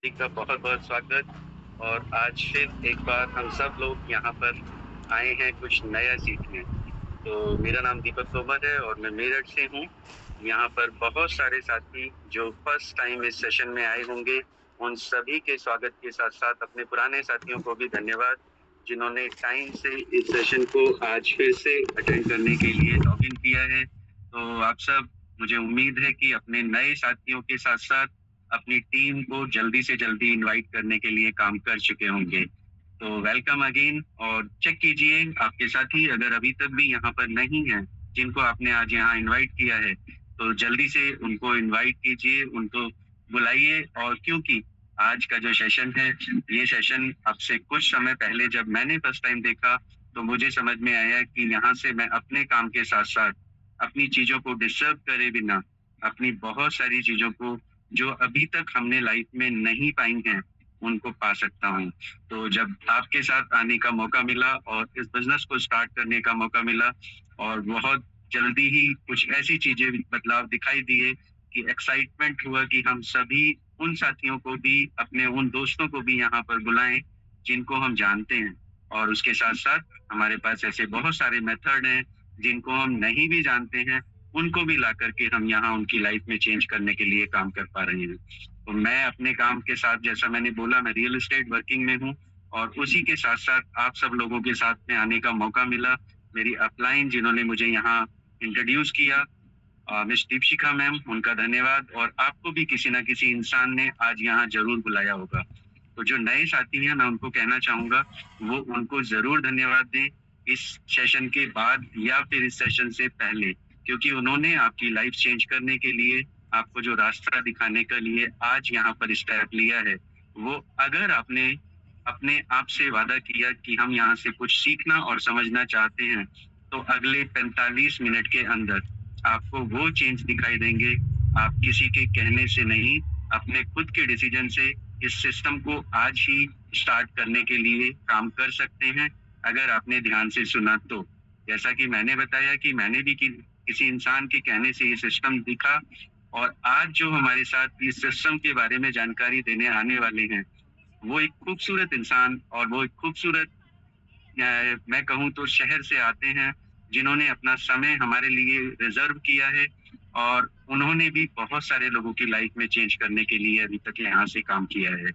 जी का बहुत-बहुत स्वागत। और आज फिर एक बार हम सब लोग यहाँ पर आए हैं कुछ नया सीखने। तो मेरा नाम दीपक तोमर है और मैं मेरठ से हूँ। यहाँ पर बहुत सारे साथी जो फर्स्ट टाइम इस सेशन में आए होंगे, उन सभी के स्वागत के साथ-साथ अपने पुराने साथियों को भी धन्यवाद, जिन्होंने टाइम से इस सेशन को आज फिर से अटेंड करने के लिए लॉगिन किया है। तो आप सब, मुझे उम्मीद है कि अपने नए साथियों के साथ-साथ अपनी टीम को जल्दी से जल्दी इनवाइट करने के लिए काम कर चुके होंगे। तो वेलकम अगेन, और चेक कीजिए आपके साथी अगर अभी तक भी यहाँ पर नहीं हैं, जिनको आपने आज यहाँ इनवाइट किया है, तो जल्दी से उनको इनवाइट कीजिए, उनको बुलाइए। और क्योंकि आज का जो सेशन है, ये सेशन अब से कुछ समय पहले जब मैंने फर्स्ट टाइम देखा, तो मुझे समझ में आया कि यहाँ से मैं अपने काम के साथ-साथ अपनी चीज़ों को डिस्टर्ब करे बिना, अपनी बहुत सारी चीज़ों को जो अभी तक हमने लाइफ में नहीं पाई हैं, उनको पा सकता हूँ। तो जब आपके साथ आने का मौका मिला और इस बिज़नेस को स्टार्ट करने का मौका मिला, और बहुत जल्दी ही कुछ ऐसी चीज़ें बदलाव दिखाई दिए कि एक्साइटमेंट हुआ कि हम सभी उन साथियों को भी, अपने उन दोस्तों को भी यहाँ पर बुलाएँ, जिनको हम जानते हैं। और उसके साथ-साथ हमारे पास ऐसे बहुत सारे मेथड हैं, जिनको हम नहीं भी जानते हैं, उनको भी ला कर के हम यहाँ उनकी लाइफ में चेंज करने के लिए काम कर पा रहे हैं। तो मैं अपने काम के साथ, जैसा मैंने बोला, मैं रियल एस्टेट वर्किंग में हूँ, और उसी के साथ-साथ आप सब लोगों के साथ में आने का मौका मिला। मेरी अपलाइन जिन्होंने मुझे यहाँ इंट्रोड्यूस किया, मिस दीपशिखा मैम, उनका धन्यवाद। और आपको भी किसी न किसी इंसान ने आज यहाँ ज़रूर बुलाया होगा। तो जो नए साथी हैं, मैं उनको कहना चाहूँगा, वो उनको ज़रूर धन्यवाद दें, इस सेशन के बाद या फिर इस सेशन से पहले, क्योंकि उन्होंने आपकी लाइफ चेंज करने के लिए, आपको जो रास्ता दिखाने के लिए आज यहाँ पर स्टेप लिया है, वो अगर आपने अपने आप से वादा किया कि हम यहाँ से कुछ सीखना और समझना चाहते हैं, तो अगले 45 मिनट के अंदर आपको वो चेंज दिखाई देंगे। आप किसी के कहने से नहीं, अपने खुद के डिसीजन से इस सिस्टम को आज ही स्टार्ट करने के लिए काम कर सकते हैं, अगर आपने ध्यान से सुना तो। जैसा कि मैंने बताया कि मैंने भी किसी इंसान के कहने से ये सिस्टम दिखा, और आज जो हमारे साथ इस सिस्टम के बारे में जानकारी देने आने वाले हैं, वो एक खूबसूरत इंसान, और वो एक खूबसूरत, मैं कहूँ तो शहर से आते हैं, जिन्होंने अपना समय हमारे लिए रिज़र्व किया है, और उन्होंने भी बहुत सारे लोगों की लाइफ में चेंज करने के लिए अभी तक यहाँ से काम किया है।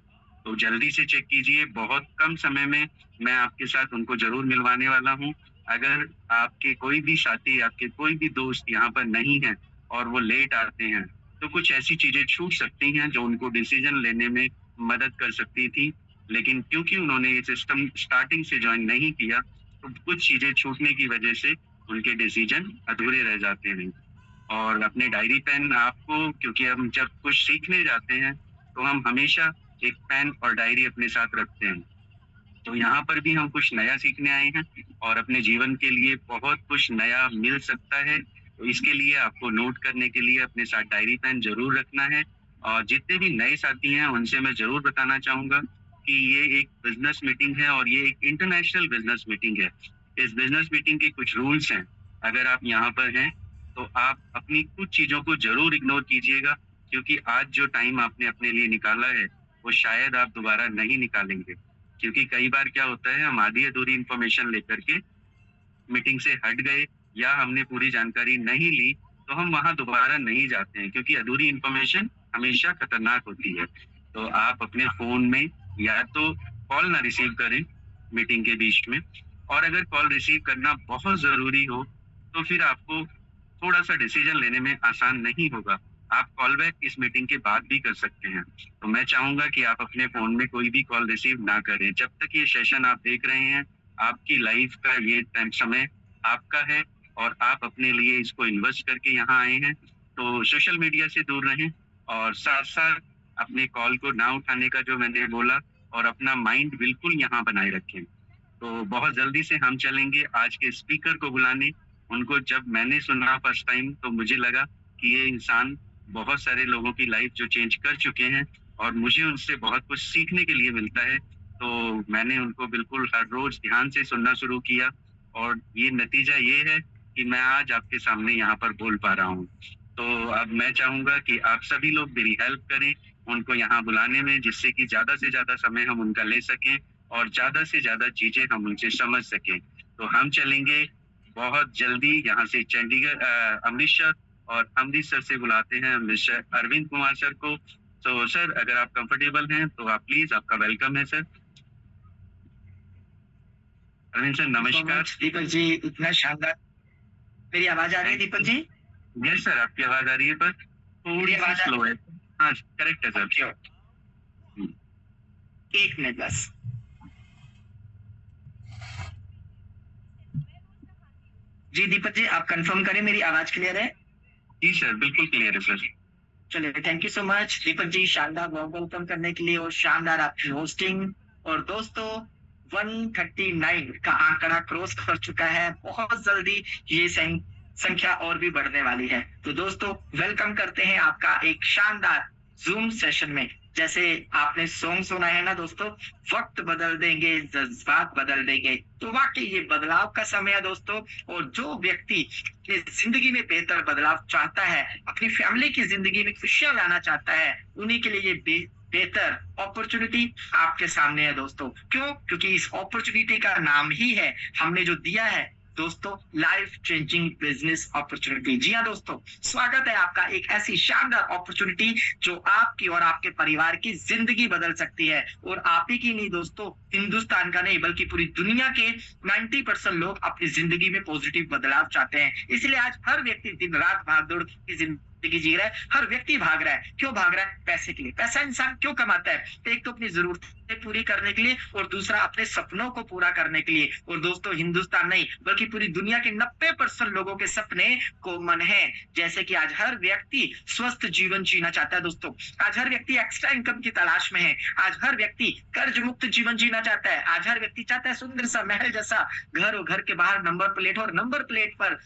तो जल्दी से चेक कीजिए, बहुत कम समय में मैं आपके साथ उनको ज़रूर मिलवाने वाला हूँ। अगर आपके कोई भी साथी, आपके कोई भी दोस्त यहाँ पर नहीं हैं, और वो लेट आते हैं, तो कुछ ऐसी चीज़ें छूट सकती हैं जो उनको डिसीज़न लेने में मदद कर सकती थी। लेकिन क्योंकि उन्होंने ये सिस्टम स्टार्टिंग से जॉइन नहीं किया, तो कुछ चीज़ें छूटने की वजह से उनके डिसीजन अधूरे रह जाते हैं। और अपने डायरी पेन आपको, क्योंकि हम जब कुछ सीखने जाते हैं, तो हम हमेशा एक पेन और डायरी अपने साथ रखते हैं। तो यहाँ पर भी हम कुछ नया सीखने आए हैं, और अपने जीवन के लिए बहुत कुछ नया मिल सकता है। तो इसके लिए आपको नोट करने के लिए अपने साथ डायरी पेन ज़रूर रखना है। और जितने भी नए साथी हैं, उनसे मैं ज़रूर बताना चाहूँगा कि ये एक बिज़नेस मीटिंग है, और ये एक इंटरनेशनल बिज़नेस मीटिंग है। इस बिज़नेस मीटिंग के कुछ रूल्स हैं। अगर आप यहाँ पर हैं, तो आप अपनी कुछ चीज़ों को ज़रूर इग्नोर कीजिएगा, क्योंकि आज जो टाइम आपने अपने लिए निकाला है, वो शायद आप दोबारा नहीं निकालेंगे। क्योंकि कई बार क्या होता है, हम आधी अधूरी इन्फॉर्मेशन लेकर के मीटिंग से हट गए, या हमने पूरी जानकारी नहीं ली, तो हम वहाँ दोबारा नहीं जाते हैं, क्योंकि अधूरी इन्फॉर्मेशन हमेशा खतरनाक होती है। तो आप अपने फ़ोन में या तो कॉल ना रिसीव करें मीटिंग के बीच में, और अगर कॉल रिसीव करना बहुत ज़रूरी हो, तो फिर आपको थोड़ा-सा डिसीज़न लेने में आसान नहीं होगा। आप कॉल बैक इस मीटिंग के बाद भी कर सकते हैं। तो मैं चाहूँगा कि आप अपने फ़ोन में कोई भी कॉल रिसीव ना करें। जब तक ये सेशन आप देख रहे हैं, आपकी लाइफ़ का ये टाइम समय आपका है, और आप अपने लिए इसको इन्वेस्ट करके यहाँ आए हैं। तो सोशल मीडिया से दूर रहें, और साथ-साथ अपने कॉल को ना उठाने का जो मैंने बोला, और अपना माइंड बिल्कुल यहाँ बनाए रखें। तो बहुत जल्दी से हम चलेंगे आज के स्पीकर को बुलाने। उनको जब मैंने सुना फर्स्ट टाइम, तो मुझे लगा कि ये इंसान बहुत सारे लोगों की लाइफ जो चेंज कर चुके हैं, और मुझे उनसे बहुत कुछ सीखने के लिए मिलता है। तो मैंने उनको बिल्कुल हर रोज़ ध्यान से सुनना शुरू किया, और ये नतीजा ये है कि मैं आज आपके सामने यहाँ पर बोल पा रहा हूँ। तो अब मैं चाहूँगा कि आप सभी लोग मेरी हेल्प करें, उनको यहाँ बुलाने में, जिससे कि ज़्यादा से ज़्यादा समय हम उनका ले सकें और ज़्यादा से ज़्यादा चीज़ें हम उनसे समझ सकें। तो हम चलेंगे बहुत जल्दी यहाँ से चंडीगढ़ अमृतसर, और अमृतसर से बुलाते हैं मिस्टर अरविंद कुमार सर को। तो सर, अगर आप कंफर्टेबल हैं तो आप प्लीज़, आपका वेलकम है सर। अरविंद सर नमस्कार। दीपक जी, इतना शानदार। मेरी आवाज आ रही है दीपक जी? यस सर, आपकी आवाज आ रही है, पर थोड़ी सी स्लो है। हाँ करेक्ट है सर। एक मिनट बस। जी दीपक जी, आप कंफर्म करें मेरी आवाज क्लियर है? जी सर, बिल्कुल क्लियर है सर। चलिए, thank you so much Deepak ji, शानदार वेलकम करने के लिए और शानदार आपकी होस्टिंग। और दोस्तों, 139 का आंकड़ा क्रॉस कर चुका है। बहुत जल्दी ये संख्या और भी बढ़ने वाली है। तो दोस्तों, वेलकम करते हैं आपका एक शानदार जूम सेशन में। जैसे आपने सॉन्ग सुना है ना दोस्तों, वक्त बदल देंगे, जज्बात बदल देंगे। तो वाकई ये बदलाव का समय है दोस्तों। और जो व्यक्ति अपनी जिंदगी में बेहतर बदलाव चाहता है, अपनी फैमिली की जिंदगी में खुशियां लाना चाहता है, उन्हीं के लिए ये बेहतर अपॉर्चुनिटी आपके सामने है दोस्तों। क्यों? क्योंकि इस अपॉर्चुनिटी का नाम ही है, हमने जो दिया है दोस्तों, लाइफ चेंजिंग बिजनेस अपॉर्चुनिटी। जी हाँ दोस्तों, स्वागत है आपका एक ऐसी शानदार अपॉर्चुनिटी जो आपकी और आपके परिवार की जिंदगी बदल सकती है। और आप ही की नहीं दोस्तों, हिंदुस्तान का नहीं बल्कि पूरी दुनिया के 90% लोग अपनी जिंदगी में पॉजिटिव बदलाव चाहते हैं। इसलिए आज हर व्यक्ति दिन रात भागदौड़ की जिंदगी जी रहा है। हर व्यक्ति भाग रहा है। क्यों भाग रहा है? पैसे के लिए। पैसा इंसान क्यों कमाता है? एक तो अपनी जरूरतें पूरी करने के लिए, और दूसरा अपने सपनों को पूरा करने के लिए। और दोस्तों, हिंदुस्तान नहीं बल्कि पूरी दुनिया के 90% लोगों के सपने कॉमन है। जैसे कि आज हर व्यक्ति स्वस्थ जीवन जीना चाहता है दोस्तों। आज हर व्यक्ति एक्स्ट्रा इनकम की तलाश में है। आज हर व्यक्ति कर्ज मुक्त जीवन जीना चाहता है। आज हर व्यक्ति चाहता है सुंदर सा महल जैसा घर, और घर के बाहर नंबर प्लेट, और नंबर प्लेट पर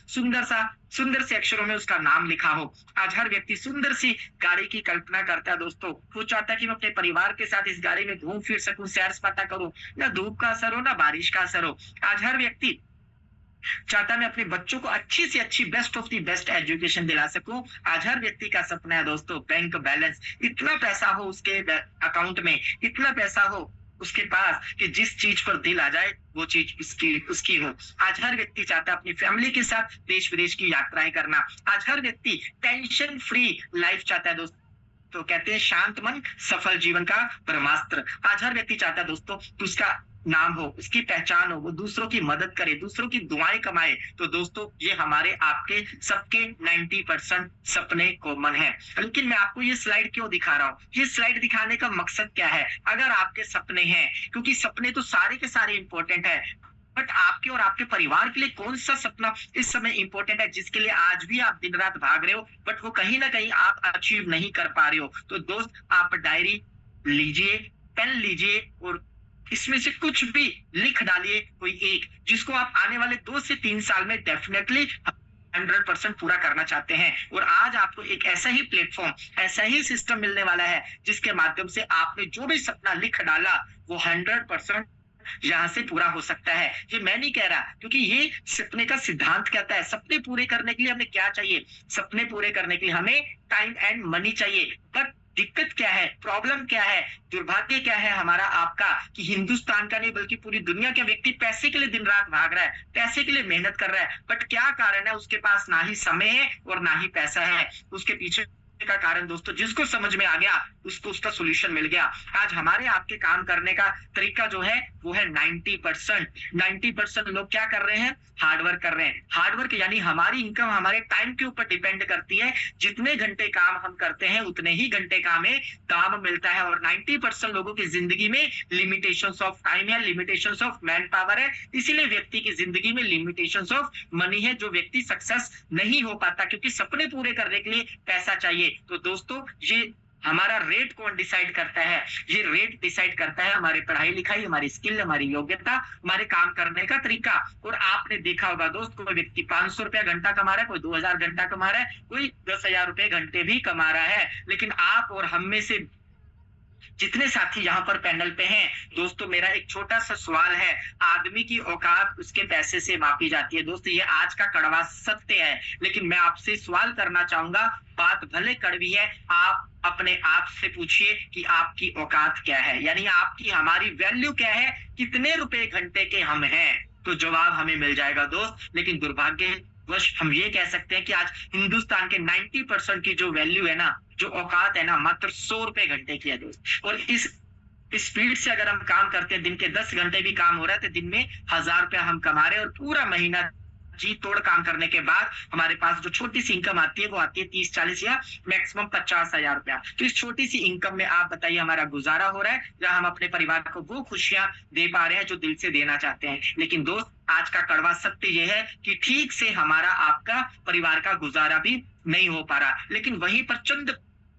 सुंदर से अक्षरों में उसका नाम लिखा हो। आज हर व्यक्ति सुंदर सी गाड़ी की कल्पना करता है दोस्तों। वो चाहता है कि मैं अपने परिवार के साथ इस गाड़ी में घूम फिर सकूं, सैर सपाटा करूं, ना धूप का असर हो ना बारिश का असर हो। आज हर व्यक्ति चाहता है मैं अपने बच्चों को अच्छी से अच्छी, best of the best education दिला सकूं। आज हर व्यक्ति का सपना है दोस्तों, बैंक बैलेंस, इतना पैसा हो उसके अकाउंट में, इतना पैसा हो उसके पास कि जिस चीज पर दिल आ जाए वो चीज उसकी हो। आज हर व्यक्ति चाहता है अपनी फैमिली के साथ देश विदेश की यात्राएं करना। आज हर व्यक्ति टेंशन फ्री लाइफ चाहता है दोस्तों। तो कहते हैं शांत मन सफल जीवन का ब्रह्मास्त्र। आज हर व्यक्ति चाहता है दोस्तों कि उसका नाम हो, उसकी पहचान हो, वो दूसरों की मदद करे, दूसरों की दुआएं कमाए। तो दोस्तों, ये हमारे आपके सबके 90% सपने कॉमन है। लेकिन मैं आपको ये स्लाइड क्यों दिखा रहा हूँ? ये स्लाइड दिखाने का मकसद क्या है? अगर आपके सपने हैं, क्योंकि सपने तो सारे के सारे इंपॉर्टेंट है, बट आपके और आपके परिवार के लिए कौन सा सपना इस समय इंपॉर्टेंट है, जिसके लिए आज भी आप दिन रात भाग रहे हो, बट वो कहीं ना कहीं आप अचीव नहीं कर पा रहे हो? तो दोस्त, आप डायरी लीजिए, पेन लीजिए, और इसमें से कुछ भी लिख डालिए, कोई एक, जिसको आप आने वाले 2 से 3 साल में डेफिनेटली 100% पूरा करना चाहते हैं। और आज आपको एक ऐसा ही प्लेटफॉर्म, ऐसा ही सिस्टम मिलने वाला है, जिसके माध्यम से आपने जो भी सपना लिख डाला वो 100% यहाँ से पूरा हो सकता है। ये मैं नहीं कह रहा, क्योंकि ये सपने का सिद्धांत कहता है। सपने पूरे करने के लिए हमें क्या चाहिए? सपने पूरे करने के लिए हमें टाइम एंड मनी चाहिए। बट दिक्कत क्या है, प्रॉब्लम क्या है, दुर्भाग्य क्या है हमारा आपका, कि हिंदुस्तान का नहीं बल्कि पूरी दुनिया के व्यक्ति पैसे के लिए दिन रात भाग रहा है, पैसे के लिए मेहनत कर रहा है। बट क्या कारण है? उसके पास ना ही समय है और ना ही पैसा है। उसके पीछे का कारण दोस्तों, जिसको समझ में आ गया उसको उसका सोल्यूशन मिल गया। आज हमारे आपके काम करने का तरीका जो है वो है 90% लोग क्या कर रहे हैं? हार्डवर्क कर रहे हैं। हार्डवर्क यानी हमारी इनकम हमारे टाइम के ऊपर डिपेंड करती है। जितने घंटे काम हम करते हैं उतने ही घंटे का हमें दाम मिलता है। और 90% लोगों की जिंदगी में लिमिटेशंस ऑफ टाइम है, लिमिटेशंस ऑफ मैन पावर है। इसीलिए व्यक्ति की जिंदगी में लिमिटेशंस ऑफ मनी है, जो व्यक्ति सक्सेस नहीं हो पाता, क्योंकि सपने पूरे करने के लिए पैसा चाहिए। तो दोस्तों, ये हमारा रेट कौन डिसाइड करता है? ये रेट डिसाइड करता है हमारी पढ़ाई लिखाई, हमारी स्किल, हमारी योग्यता, हमारे काम करने का तरीका। और आपने देखा होगा दोस्त, कोई व्यक्ति 500 रुपया घंटा कमा रहा है, कोई 2000 घंटा कमा रहा है, कोई 10,000 रुपए घंटे भी कमा रहा है। लेकिन आप और हम में से जितने साथी यहाँ पर पैनल पे हैं दोस्तों, मेरा एक छोटा सा सवाल है, आदमी की औकात उसके पैसे से मापी जाती है। दोस्तों ये आज का कड़वा सत्य है, लेकिन मैं आपसे सवाल करना चाहूंगा, बात भले कड़वी है, आप अपने आप से पूछिए कि आपकी औकात क्या है, यानी आपकी हमारी वैल्यू क्या है, कितने रुपए घंटे के हम हैं, तो जवाब हमें मिल जाएगा दोस्त। लेकिन दुर्भाग्यवश हम ये कह सकते हैं कि आज हिंदुस्तान के 90% की जो वैल्यू है ना, जो औकात है ना, मात्र 100 रुपए घंटे की है दोस्त। और इस स्पीड से अगर हम काम करते हैं, दिन के 10 घंटे भी काम हो रहा है, तो दिन में 1,000 रुपया हम कमा रहे हैं, और पूरा महीना जी तोड़ काम करने के बाद हमारे पास जो छोटी सी इनकम आती है वो आती है 30-40 या मैक्सिमम 50,000 रुपया। तो इस छोटी सी इनकम में आप बताइए हमारा गुजारा हो रहा है, या हम अपने परिवार को वो खुशियां दे पा रहे हैं जो दिल से देना चाहते हैं। लेकिन दोस्त आज का कड़वा सत्य ये है कि ठीक से हमारा आपका परिवार का गुजारा भी नहीं हो पा रहा। लेकिन वहीं पर चंद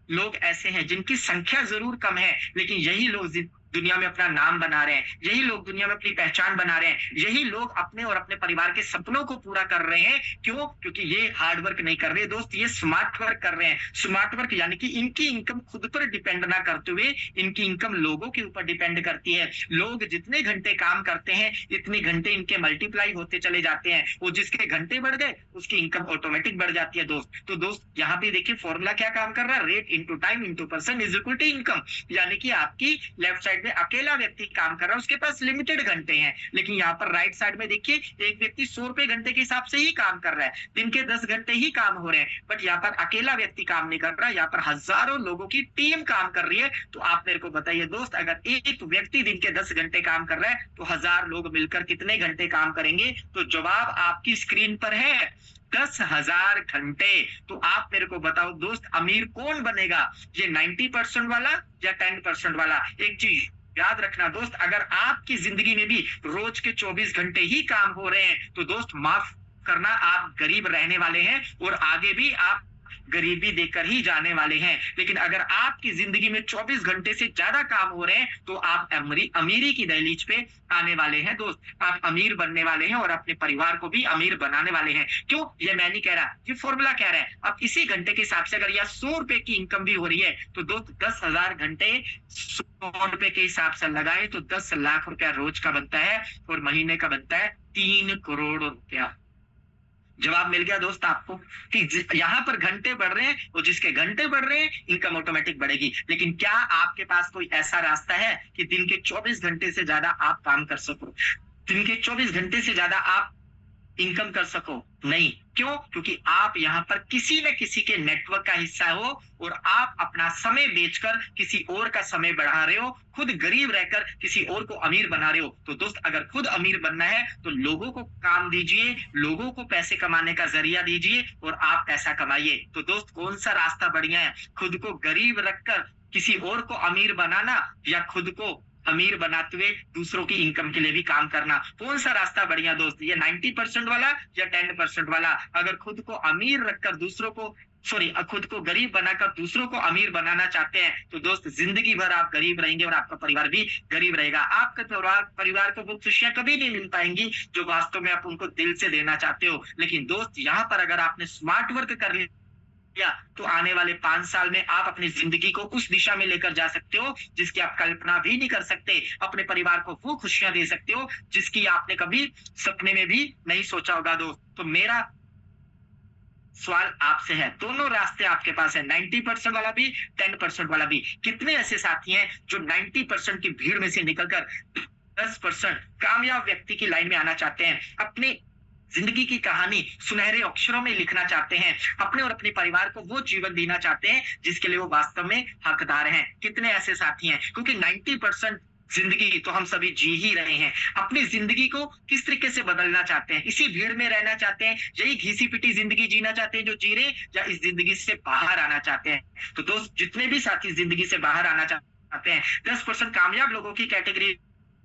लोग ऐसे हैं जिनकी संख्या जरूर कम है, लेकिन यही लोग दुनिया में अपना नाम बना रहे हैं, यही लोग दुनिया में अपनी पहचान बना रहे हैं, यही लोग अपने और अपने परिवार के सपनों को पूरा कर रहे हैं। क्यों? क्योंकि ये हार्ड वर्क नहीं कर रहे दोस्त, ये स्मार्ट वर्क कर रहे हैं। स्मार्ट वर्क यानी कि इनकी इनकम खुद पर डिपेंड ना करते हुए इनकी इनकम लोगों के ऊपर डिपेंड करती है। लोग जितने घंटे काम करते हैं इतने घंटे इनके मल्टीप्लाई होते चले जाते हैं, वो जिसके घंटे बढ़ गए उसकी इनकम ऑटोमेटिक बढ़ जाती है दोस्त। तो दोस्त यहाँ पे देखिए फॉर्मूला क्या काम कर रहा है, rate into time into percent is equal to income. यानी कि आपकी लेफ्ट साइड में अकेला व्यक्ति काम कर रहा है, उसके पास लिमिटेड घंटे हैं, लेकिन यहाँ पर राइट साइड में देखिए एक व्यक्ति 100 रुपए घंटे के हिसाब से ही काम कर रहा है, दिन के 10 घंटे ही काम हो रहे हैं, बट यहाँ पर अकेला व्यक्ति काम नहीं कर रहा, यहाँ पर हजारों लोगों की टीम काम कर रही है। तो आप मेरे को बताइए दोस्त, अगर एक व्यक्ति दिन के 10 घंटे काम कर रहा है तो 1000 लोग मिलकर कितने घंटे काम करेंगे? तो जवाब आपकी स्क्रीन पर है, 10,000 घंटे। तो आप मेरे को बताओ दोस्त, अमीर कौन बनेगा, ये 90% वाला या 10% वाला? एक चीज याद रखना दोस्त, अगर आपकी जिंदगी में भी रोज के 24 घंटे ही काम हो रहे हैं तो दोस्त माफ करना, आप गरीब रहने वाले हैं और आगे भी आप गरीबी देकर ही जाने वाले हैं। लेकिन अगर आपकी जिंदगी में 24 घंटे से ज्यादा काम हो रहे हैं तो आप अमीरी की दहलीज पे आने वाले हैं दोस्त, आप अमीर बनने वाले हैं और अपने परिवार को भी अमीर बनाने वाले हैं। क्यों? ये मैं नहीं कह रहा, ये फॉर्मूला कह रहा है। अब इसी घंटे के हिसाब से अगर यह 100 रुपए की इनकम भी हो रही है तो दोस्त 10,000 घंटे 100 रुपए के हिसाब से लगाए तो 10 लाख रुपया रोज का बनता है और महीने का बनता है 3 करोड़ रुपया। जवाब मिल गया दोस्त आपको कि यहाँ पर घंटे बढ़ रहे हैं और जिसके घंटे बढ़ रहे हैं इनकम ऑटोमेटिक बढ़ेगी। लेकिन क्या आपके पास कोई ऐसा रास्ता है कि दिन के 24 घंटे से ज्यादा आप काम कर सको, दिन के 24 घंटे से ज्यादा आप इनकम कर सको? नहीं। क्यों? क्योंकि आप यहाँ पर किसी न किसी के नेटवर्क का हिस्सा हो और आप अपना समय बेचकर किसी और का समय बढ़ा रहे हो, खुद गरीब रहकर किसी और को अमीर बना रहे हो। तो दोस्त अगर खुद अमीर बनना है तो लोगों को काम दीजिए, लोगों को पैसे कमाने का जरिया दीजिए और आप पैसा कमाइए। तो दोस्त कौन सा रास्ता बढ़िया है, खुद को गरीब रखकर किसी और को अमीर बनाना या खुद को अमीर बनाते हुए दूसरों की इनकम के लिए भी काम करना? कौन सा रास्ता बढ़िया दोस्त, ये 90% वाला या 10% वाला? अगर खुद को अमीर रखकर दूसरों को खुद को गरीब बनाकर दूसरों को अमीर बनाना चाहते हैं तो दोस्त जिंदगी भर आप गरीब रहेंगे और आपका परिवार भी गरीब रहेगा। आपके परिवार को वो खुशियां कभी नहीं मिल पाएंगी जो वास्तव में आप उनको दिल से देना चाहते हो। लेकिन दोस्त यहाँ पर अगर आपने स्मार्ट वर्क कर लिया तो आने वाले 5 साल में आप अपनी जिंदगी को उस दिशा में लेकर जा सकते हो जिसकी आप कल्पना भी नहीं कर सकते। अपने परिवार को वो खुशियां दे सकते हो जिसकी आपने कभी सपने में भी नहीं सोचा होगा दोस्त। तो मेरा सवाल आपसे है, दोनों रास्ते आपके पास है, 90% वाला भी 10% वाला भी। कितने ऐसे साथी हैं जो 90% की भीड़ में से निकलकर 10% कामयाब व्यक्ति की लाइन में आना चाहते हैं, अपने जिंदगी की कहानी सुनहरे अक्षरों में लिखना चाहते हैं, अपने और अपने परिवार को वो जीवन देना चाहते हैं जिसके लिए वो वास्तव में हकदार हैं? कितने ऐसे साथी हैं? क्योंकि 90% जिंदगी तो हम सभी जी ही रहे हैं। अपनी जिंदगी को किस तरीके से बदलना चाहते हैं? इसी भीड़ में रहना चाहते हैं, यही घिसी पिटी जिंदगी जीना चाहते हैं जो जी रहे, या इस जिंदगी से बाहर आना चाहते हैं? तो दोस्त जितने भी साथी जिंदगी से बाहर आना चाहते हैं, 10% कामयाब लोगों की कैटेगरी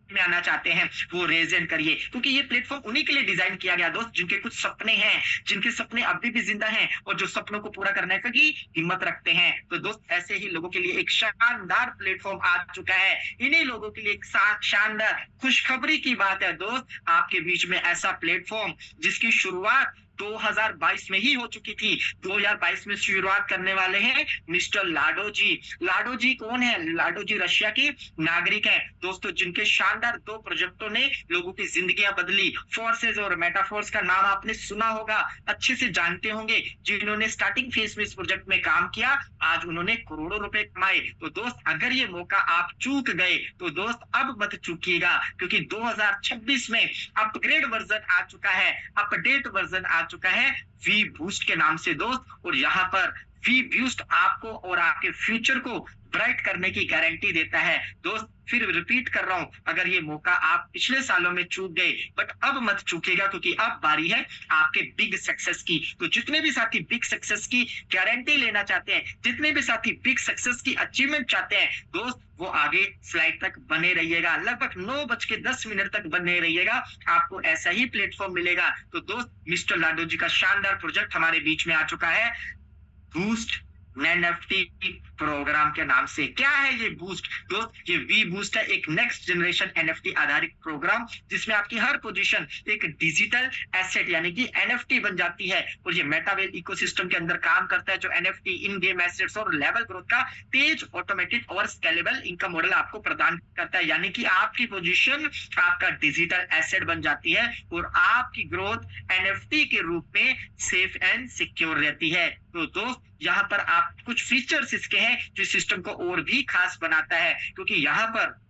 में आना चाहते हैं, वो रेज एंड करिए, क्योंकि ये प्लेटफॉर्म उन्हीं के लिए डिजाइन किया गया दोस्त जिनके कुछ सपने हैं, जिनके सपने अभी भी जिंदा हैं और जो सपनों को पूरा करने की हिम्मत रखते हैं। तो दोस्त ऐसे ही लोगों के लिए एक शानदार प्लेटफॉर्म आ चुका है। इन्हीं लोगों के लिए एक शानदार खुशखबरी की बात है दोस्त, आपके बीच में ऐसा प्लेटफॉर्म जिसकी शुरुआत 2022 में ही हो चुकी थी। 2022 में शुरुआत करने वाले हैं मिस्टर लाडो जी। लाडो जी कौन है? लाडो जी रशिया के नागरिक हैं दोस्तों, जिनके शानदार 2 प्रोजेक्टों ने लोगों की जिंदगियां बदली। फोर्सेज और मेटाफोर्स का नाम आपने सुना होगा, अच्छे से जानते होंगे। जिन्होंने स्टार्टिंग फेज में इस प्रोजेक्ट में काम किया, आज उन्होंने करोड़ों रुपए कमाए। तो दोस्त अगर ये मौका आप चूक गए तो दोस्त अब मत चूकिएगा, क्योंकि 2026 में अपग्रेड वर्जन आ चुका है, अपडेट वर्जन आ चुका है वी बूस्ट के नाम से दोस्त। और यहाँ पर वी बूस्ट आपको और आपके फ्यूचर को ब्राइट करने की गारंटी देता है दोस्त। फिर रिपीट कर रहा हूं, अगर ये मौका आप पिछले सालों में चूक गए, बट अब मत चूकेगा, क्योंकि अब बारी है आपके बिग सक्सेस की। तो जितने भी साथी बिग सक्सेस की गारंटी लेना चाहते हैं, जितने भी साथी बिग सक्सेस की अचीवमेंट चाहते हैं दोस्त, वो आगे स्लाइड तक बने रहिएगा, लगभग 9:10 तक बने रहिएगा, आपको ऐसा ही प्लेटफॉर्म मिलेगा। तो दोस्त मिस्टर लाडो जी का शानदार प्रोजेक्ट हमारे बीच में आ चुका है, बूस्ट एनएफटी प्रोग्राम के नाम से। क्या है ये बूस्ट दोस्त? ये वी बूस्ट है, एक नेक्स्ट जनरेशन एनएफटी आधारित प्रोग्राम, जिसमें आपकी हर पोजीशन एक डिजिटल एसेट यानी कि एनएफटी बन जाती है। और ये मेटावेल इकोसिस्टम के अंदर काम करता है, जो एनएफटी, इन गेम एसेट्स और लेवल ग्रोथ का तेज, ऑटोमेटेड और स्केलेबल इनकम मॉडल आपको प्रदान करता है। यानी कि आपकी पोजीशन आपका डिजिटल एसेट बन जाती है और आपकी ग्रोथ एनएफटी के रूप में सेफ एंड सिक्योर रहती है। तो दोस्त यहाँ पर आप कुछ फीचर्स इसके हैं जो सिस्टम को और भी खास बनाता है, क्योंकि यहाँ पर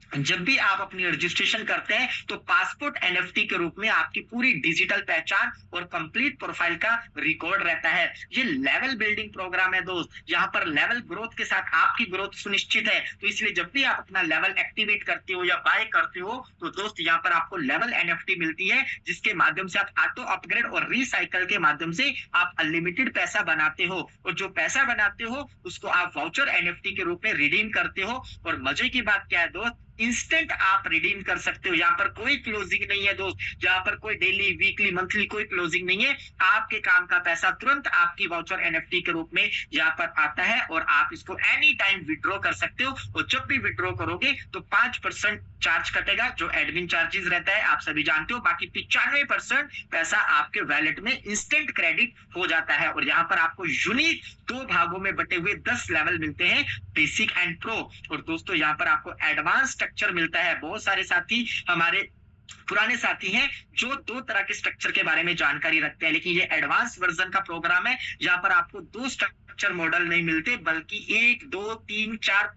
जब भी आप अपनी रजिस्ट्रेशन करते हैं तो पासपोर्ट एनएफटी के रूप में आपकी पूरी डिजिटल पहचान और कंप्लीट प्रोफाइल का रिकॉर्ड रहता है। ये लेवल बिल्डिंग प्रोग्राम है दोस्त, यहाँ पर लेवल ग्रोथ के साथ आपकी ग्रोथ सुनिश्चित है। तो इसलिए जब भी आप अपना लेवल एक्टिवेट करते हो या बाय करते हो तो दोस्त यहाँ पर आपको लेवल एनएफटी मिलती है, जिसके माध्यम से आप ऑटो अपग्रेड और रिसाइकल के माध्यम से आप अनलिमिटेड पैसा बनाते हो। और जो पैसा बनाते हो उसको आप वाउचर एनएफटी के रूप में रिडीम करते हो। और मजे की बात क्या है दोस्त, इंस्टेंट आप रिडीम कर सकते हो, यहाँ पर कोई क्लोजिंग नहीं है दोस्त, यहाँ पर कोई डेली, वीकली, मंथली कोई क्लोजिंग नहीं है। आपके काम का पैसा तुरंत आपकी वाउचर एनएफटी के रूप में यहाँ पर आता है और आप इसको एनी टाइम विड्रॉ कर सकते हो। और जब भी विड्रॉ करोगे तो 5% चार्ज कटेगा, जो एडमिन चार्जेस रहता है, आप सभी जानते हो। बाकी 95% पैसा आपके वैलेट में इंस्टेंट क्रेडिट हो जाता है। और यहाँ पर आपको यूनिक 2 भागों में बटे हुए 10 लेवल मिलते हैं, बेसिक एंड प्रो। और दोस्तों यहाँ पर आपको एडवांस स्ट्रक्चर मिलता है। बहुत सारे साथी हमारे पुराने साथी हैं जो 2 तरह के स्ट्रक्चर के बारे में जानकारी रखते हैं, लेकिन ये एडवांस वर्जन का प्रोग्राम है। यहाँ पर आपको 2 स्ट्रक्चर मॉडल नहीं मिलते, बल्कि 1, 2, 3, 4,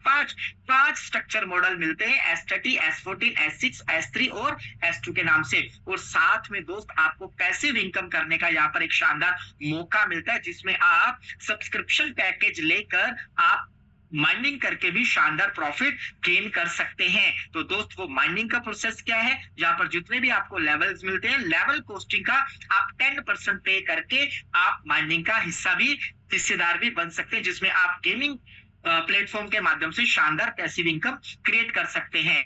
5 स्ट्रक्चर मॉडल मिलते हैं, S30, S14, S6, S3 और S2 के नाम से। और साथ में दोस्त आपको पैसिव इनकम करने का यहाँ पर एक शानदार मौका मिलता है, जिसमें आप सब्सक्रिप्शन पैकेज लेकर आप माइनिंग करके भी शानदार प्रॉफिट गेन कर सकते हैं। तो दोस्त वो माइनिंग का प्रोसेस क्या है, यहाँ पर जितने भी आपको लेवल्स मिलते हैं, लेवल कोस्टिंग का आप 10% पे करके आप माइनिंग का हिस्सेदार भी बन सकते हैं, जिसमें आप गेमिंग प्लेटफॉर्म के माध्यम से शानदार पैसिव इनकम क्रिएट कर सकते हैं।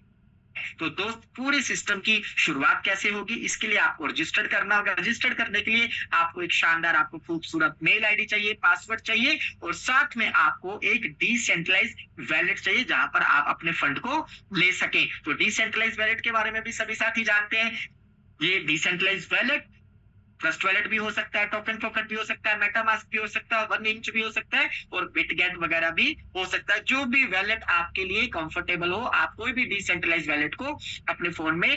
तो दोस्त पूरे सिस्टम की शुरुआत कैसे होगी, इसके लिए आपको रजिस्टर करना होगा। रजिस्टर करने के लिए आपको एक शानदार, आपको खूबसूरत मेल आईडी चाहिए, पासवर्ड चाहिए और साथ में आपको एक डिसेंट्रलाइज वैलेट चाहिए, जहां पर आप अपने फंड को ले सके। तो डिसेंट्रलाइज वैलेट के बारे में भी सभी साथी जानते हैं। ये डिसेंट्रलाइज वैलेट ट्रस्ट वैलेट भी हो सकता है, टोकन पॉकेट भी हो सकता है, मेटामास्क भी हो सकता है, 1 इंच भी हो सकता है और बिटगेट वगैरह भी हो सकता है। जो भी वैलेट आपके लिए कंफर्टेबल हो, आप कोई भी डिसेंट्रलाइज वैलेट को अपने फोन में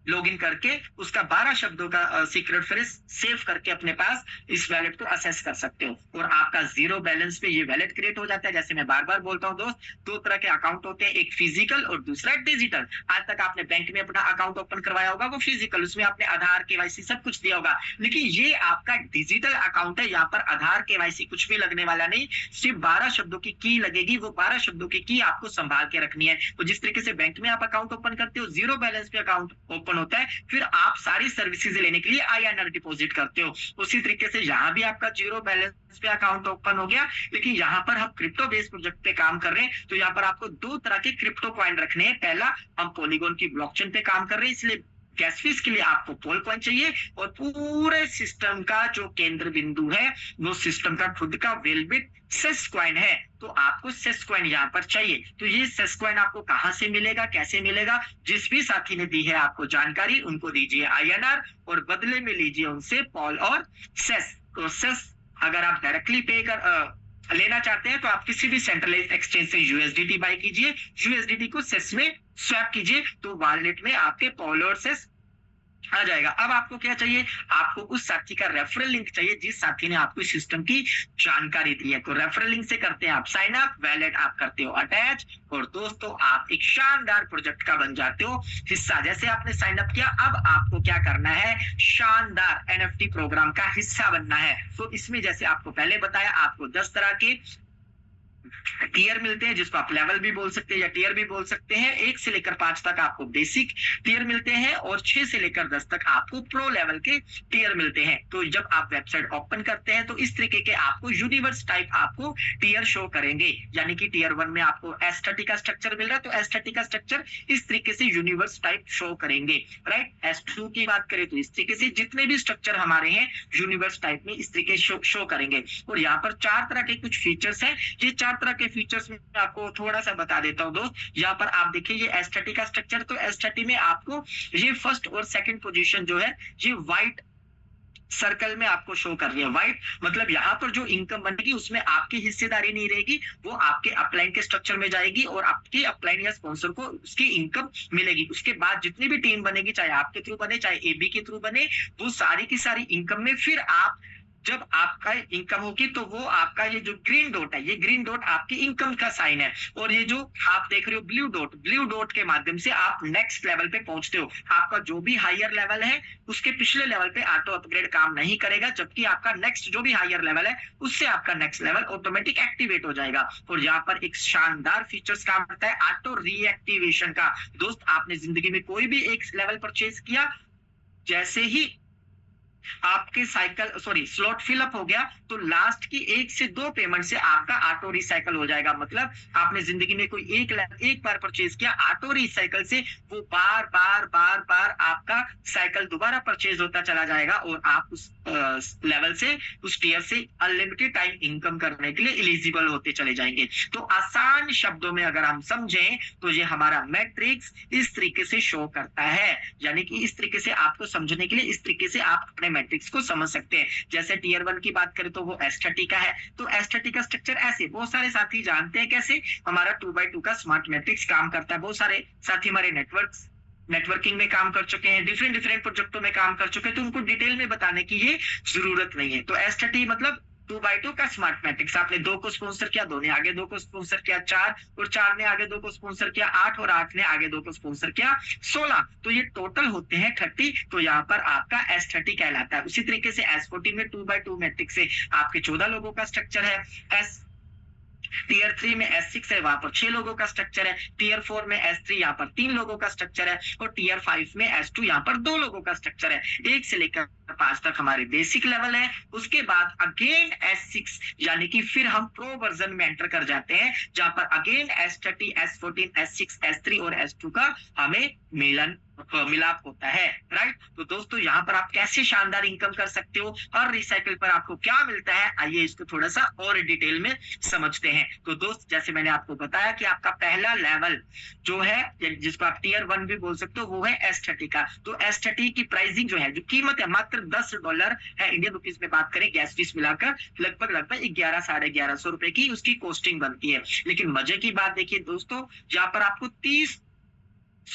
लॉगिन करके उसका 12 शब्दों का सीक्रेट फ्रेज सेव करके अपने पास इस वैलेट को असेस कर सकते हो और आपका 0 बैलेंस पे ये वैलेट क्रिएट हो जाता है। जैसे मैं बार बार बोलता हूँ दोस्त, 2 तरह के अकाउंट होते हैं, एक फिजिकल और दूसरा डिजिटल। आज तक आपने बैंक में अपना अकाउंट ओपन करवाया होगा, वो फिजिकल, उसमें आपने आधार, केवाईसी सब कुछ दिया होगा। लेकिन ये आपका डिजिटल अकाउंट है, यहाँ पर आधार, केवाईसी कुछ भी लगने वाला नहीं, सिर्फ 12 शब्दों की की लगेगी। वो 12 शब्दों की की आपको संभाल के रखनी है। तो जिस तरीके से बैंक में आप अकाउंट ओपन करते हो, 0 बैलेंस पे अकाउंट ओपन होता है, फिर आप सारी सर्विसेज लेने के लिए INR डिपॉजिट करते हो, उसी तरीके से यहाँ भी आपका 0 बैलेंस पे अकाउंट ओपन हो गया। लेकिन यहाँ पर हम क्रिप्टो बेस्ड प्रोजेक्ट पे काम कर रहे हैं, तो यहाँ पर आपको 2 तरह के क्रिप्टो कॉइन रखने हैं। पहला, हम पॉलीगॉन की ब्लॉकचेन पे काम कर रहे हैं, इसलिए गैस फीस के लिए आपको पोल कॉइन चाहिए, और पूरे सिस्टम का जो केंद्र बिंदु है वो सिस्टम का खुद का वेलबिट सेस कॉइन है, तो आपको सेस कॉइन यहाँ पर चाहिए। तो ये सेस कॉइन आपको कहाँ से मिलेगा, कैसे मिलेगा? जिस भी साथी ने दी है आपको जानकारी, उनको दीजिए INR और बदले में लीजिए उनसे पॉल और सेस। तो सेस अगर आप डायरेक्टली पे कर लेना चाहते हैं तो आप किसी भी सेंट्रलाइज्ड एक्सचेंज से USDT बाय कीजिए, USDT को सेस में स्वैप कीजिए, तो वॉलेट में आपके पॉल और सेस आ जाएगा। अब आपको क्या चाहिए? आपको उस साथी का रेफरल लिंक चाहिए जिस साथी ने आपको इस सिस्टम की जानकारी दी है। तो रेफरल लिंक से करते हैं आप साइन अप, वैलेट आप करते हो अटैच, और दोस्तों आप एक शानदार प्रोजेक्ट का बन जाते हो हिस्सा। जैसे आपने साइन अप किया, अब आपको क्या करना है? शानदार NFT प्रोग्राम का हिस्सा बनना है। तो इसमें जैसे आपको पहले बताया, आपको 10 तरह के टीयर मिलते हैं, जिसको आप लेवल भी बोल सकते हैं या टीयर भी बोल सकते हैं। 1 से लेकर 5 तक आपको बेसिक टीयर मिलते हैं, और 6 से लेकर 10 तक आपको प्रो लेवल के टीयर मिलते हैं। तो जब आप वेबसाइट ओपन करते हैं तो इस तरीके के आपको यूनिवर्स टाइप आपको टीयर शो करेंगे। यानी कि टीयर 1 में आपको S30 का स्ट्रक्चर मिल रहा है, तो S30 का स्ट्रक्चर इस तरीके से यूनिवर्स टाइप शो करेंगे, राइट। S2 की बात करें तो इस तरीके से जितने भी स्ट्रक्चर हमारे हैं यूनिवर्स टाइप में इस तरीके शो करेंगे। और यहाँ पर 4 तरह के कुछ फीचर्स हैं। ये 4 तरह के फीचर्स में आपको थोड़ा सा बता देता हूं दोस्त। यहाँ पर आप देखिए ये S30 का स्ट्रक्चर, तो S30 में आपको ये फर्स्ट और सेकंड पोजीशन जो है ये व्हाइट सर्कल में आपको शो कर रही है। व्हाइट मतलब यहाँ पर जो इनकम बनेगी उसमें आपकी हिस्सेदारी नहीं रहेगी, वो आपके अपलाइन के स्ट्रक्चर में जाएगी और आपके अपलाइन या स्पॉन्सर को उसकी इनकम मिलेगी। उसके बाद जितनी भी टीम बनेगी, चाहे आपके थ्रू बने चाहे AB के थ्रू बने, वो सारी की सारी इनकम में फिर आप जब आपका इनकम होगी तो वो आपका ये जो ग्रीन डॉट है, ये ग्रीन डॉट आपकी इनकम का साइन है, और ये जो आप देख रहे हो ब्लू डॉट के माध्यम से आप नेक्स्ट लेवल पे पहुंचते हो। आपका जो भी हायर लेवल है उसके पिछले लेवल पे ऑटो अपग्रेड काम नहीं करेगा, जबकि आपका नेक्स्ट जो भी हायर लेवल है उससे आपका नेक्स्ट लेवल ऑटोमेटिक एक्टिवेट हो जाएगा। और यहाँ पर एक शानदार फीचर्स काम करता है ऑटो रीएक्टिवेशन का। दोस्त आपने जिंदगी में कोई भी एक लेवल परचेज किया, जैसे ही आपके स्लॉट फिलअप हो गया तो लास्ट की 1 से 2 पेमेंट से आपका ऑटो रिसाइकल हो जाएगा। मतलब आपने जिंदगी में कोई एक बार परचेज किया, ऑटो रिसाइकल से वो बार बार आपका साइकिल दोबारा परचेज होता चला जाएगा, और आप उस लेवल से, उस टीयर से अनलिमिटेड टाइम इनकम करने के लिए एलिजिबल होते चले जाएंगे। तो आसान शब्दों में अगर हम समझें तो ये हमारा मैट्रिक्स इस तरीके से शो करता है। यानी कि इस तरीके से आपको समझने के लिए इस तरीके से आप अपने मैट्रिक्स को समझ सकते हैं। जैसे टीयर 1 की बात करें तो वो S30 का है, तो S30 का स्ट्रक्चर ऐसे, बहुत सारे साथी जानते हैं कैसे हमारा 2x2 का स्मार्ट मैट्रिक्स काम करता है। बहुत सारे साथी हमारे नेटवर्किंग में काम कर चुके हैं, डिफरेंट प्रोजेक्टों में काम कर चुके हैं, तो उनको डिटेल में बताने की ये जरूरत नहीं है। तो S30 मतलब 2x2 का स्मार्ट मैट्रिक्स। आपने 2 को स्पॉन्सर किया, 2 ने आगे 2 को स्पॉन्सर किया, 4 और 4 ने आगे 2 को स्पॉन्सर किया, 8 और 8 ने आगे 2 को स्पॉन्सर किया, 16। तो ये टोटल होते हैं 30। तो यहाँ पर आपका S30 कहलाता है। उसी तरीके से S14 में 2x2 मैट्रिक्स से आपके 14 लोगों का स्ट्रक्चर है। टीयर 3 में S6 है, वहां पर 6 लोगों का स्ट्रक्चर है। टीयर 4 में S3, यहाँ पर 3 लोगों का स्ट्रक्चर है, और टीयर 5 में S2, यहाँ पर 2 लोगों का स्ट्रक्चर है। 1 से लेकर 5 तक हमारे बेसिक लेवल है। उसके बाद अगेन S6 यानी कि फिर हम प्रो वर्जन में एंटर कर जाते हैं, जहां पर again S30, S14, S6, S3 और S2 का हमें मिलाप होता है, राइट। तो दोस्तों यहाँ पर आप कैसे शानदार इनकम कर सकते हो, हर रिसाइकिल पर आपको क्या मिलता है, आइए इसको थोड़ा सा और डिटेल में समझते हैं। तो दोस्त जैसे मैंने आपको बताया कि आपका पहला लेवल जो है, जिसको आप टीयर 1 भी बोल सकते हो, वो है S30 का। तो S30 की प्राइसिंग जो है, जो कीमत है, मात्र $10 है। इंडियन रुपीज में बात करें गैस फीस मिलाकर लगभग 1100 साढ़े 1100 रुपए की उसकी कॉस्टिंग बनती है। लेकिन मजे की बात देखिए दोस्तों, यहाँ पर आपको 30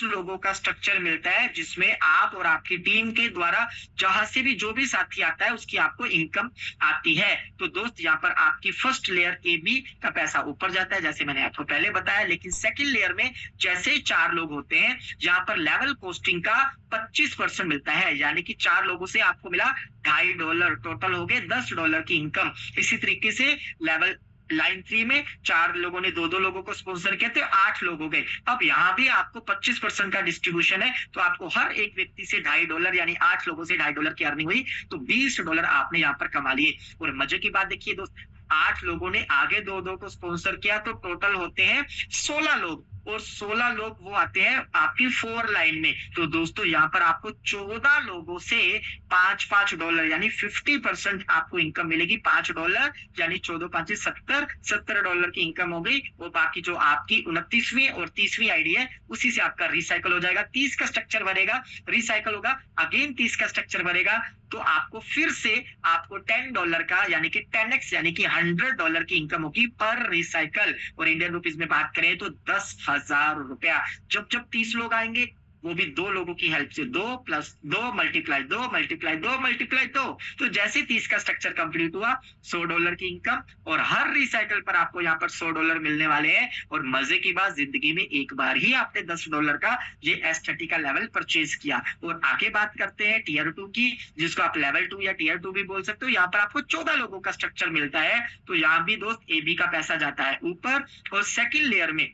लोगों का स्ट्रक्चर मिलता है, जिसमें आप और आपकी टीम के द्वारा जहां से भी जो भी साथी आता है उसकी आपको इनकम आती है। तो दोस्त यहाँ पर आपकी फर्स्ट लेयर AB का पैसा ऊपर जाता है, जैसे मैंने आपको पहले बताया। लेकिन सेकंड लेयर में जैसे 4 लोग होते हैं, यहाँ पर लेवल कॉस्टिंग का 25% मिलता है। यानी कि 4 लोगों से आपको मिला $2.5, टोटल हो गए $10 की इनकम। इसी तरीके से लेवल लाइन 3 में 4 लोगों ने 2 लोगों को स्पॉन्सर किया, तो 8 लोग हो गए। अब यहाँ भी आपको 25% का डिस्ट्रीब्यूशन है, तो आपको हर एक व्यक्ति से $2.5 यानी 8 लोगों से $2.5 की अर्निंग हुई, तो $20 आपने यहाँ पर कमा लिए। और मजे की बात देखिए दोस्त, 8 लोगों ने आगे 2 को स्पॉन्सर किया, तो टोटल होते हैं 16 लोग। और 16 लोग वो आते हैं आपकी 4 लाइन में। तो दोस्तों यहाँ पर आपको 14 लोगों से $5 यानी 50% आपको इनकम मिलेगी। $5 यानी 14 5 70 $70 की इनकम हो गई। वो बाकी जो आपकी 29वीं और 30वीं आईडी है उसी से आपका रिसाइकल हो जाएगा। 30 का स्ट्रक्चर बनेगा, रिसाइकल होगा, अगेन 30 का स्ट्रक्चर बनेगा, तो आपको फिर से आपको $10 का यानी कि 10x यानी कि $100 की इनकम होगी पर रिसाइकल। और इंडियन रुपीज में बात करें तो 10,000 रुपया। जब जब 30 लोग आएंगे वो भी 2 लोगों की हेल्प से, 2 + 2 × 2 × 2 × 2। तो जैसे 30 का स्ट्रक्चर कंप्लीट हुआ, $100 की इनकम, और हर रिसाइकल पर आपको यहाँ पर $100 मिलने वाले हैं। और मजे की बात, जिंदगी में एक बार ही आपने $10 का ये S30 का लेवल परचेज किया। और आगे बात करते हैं टीयर 2 की, जिसको आप लेवल 2 या टीयर 2 भी बोल सकते हो। यहाँ पर आपको 14 लोगों का स्ट्रक्चर मिलता है। तो यहाँ भी दोस्त AB का पैसा जाता है ऊपर। और सेकेंड लेयर में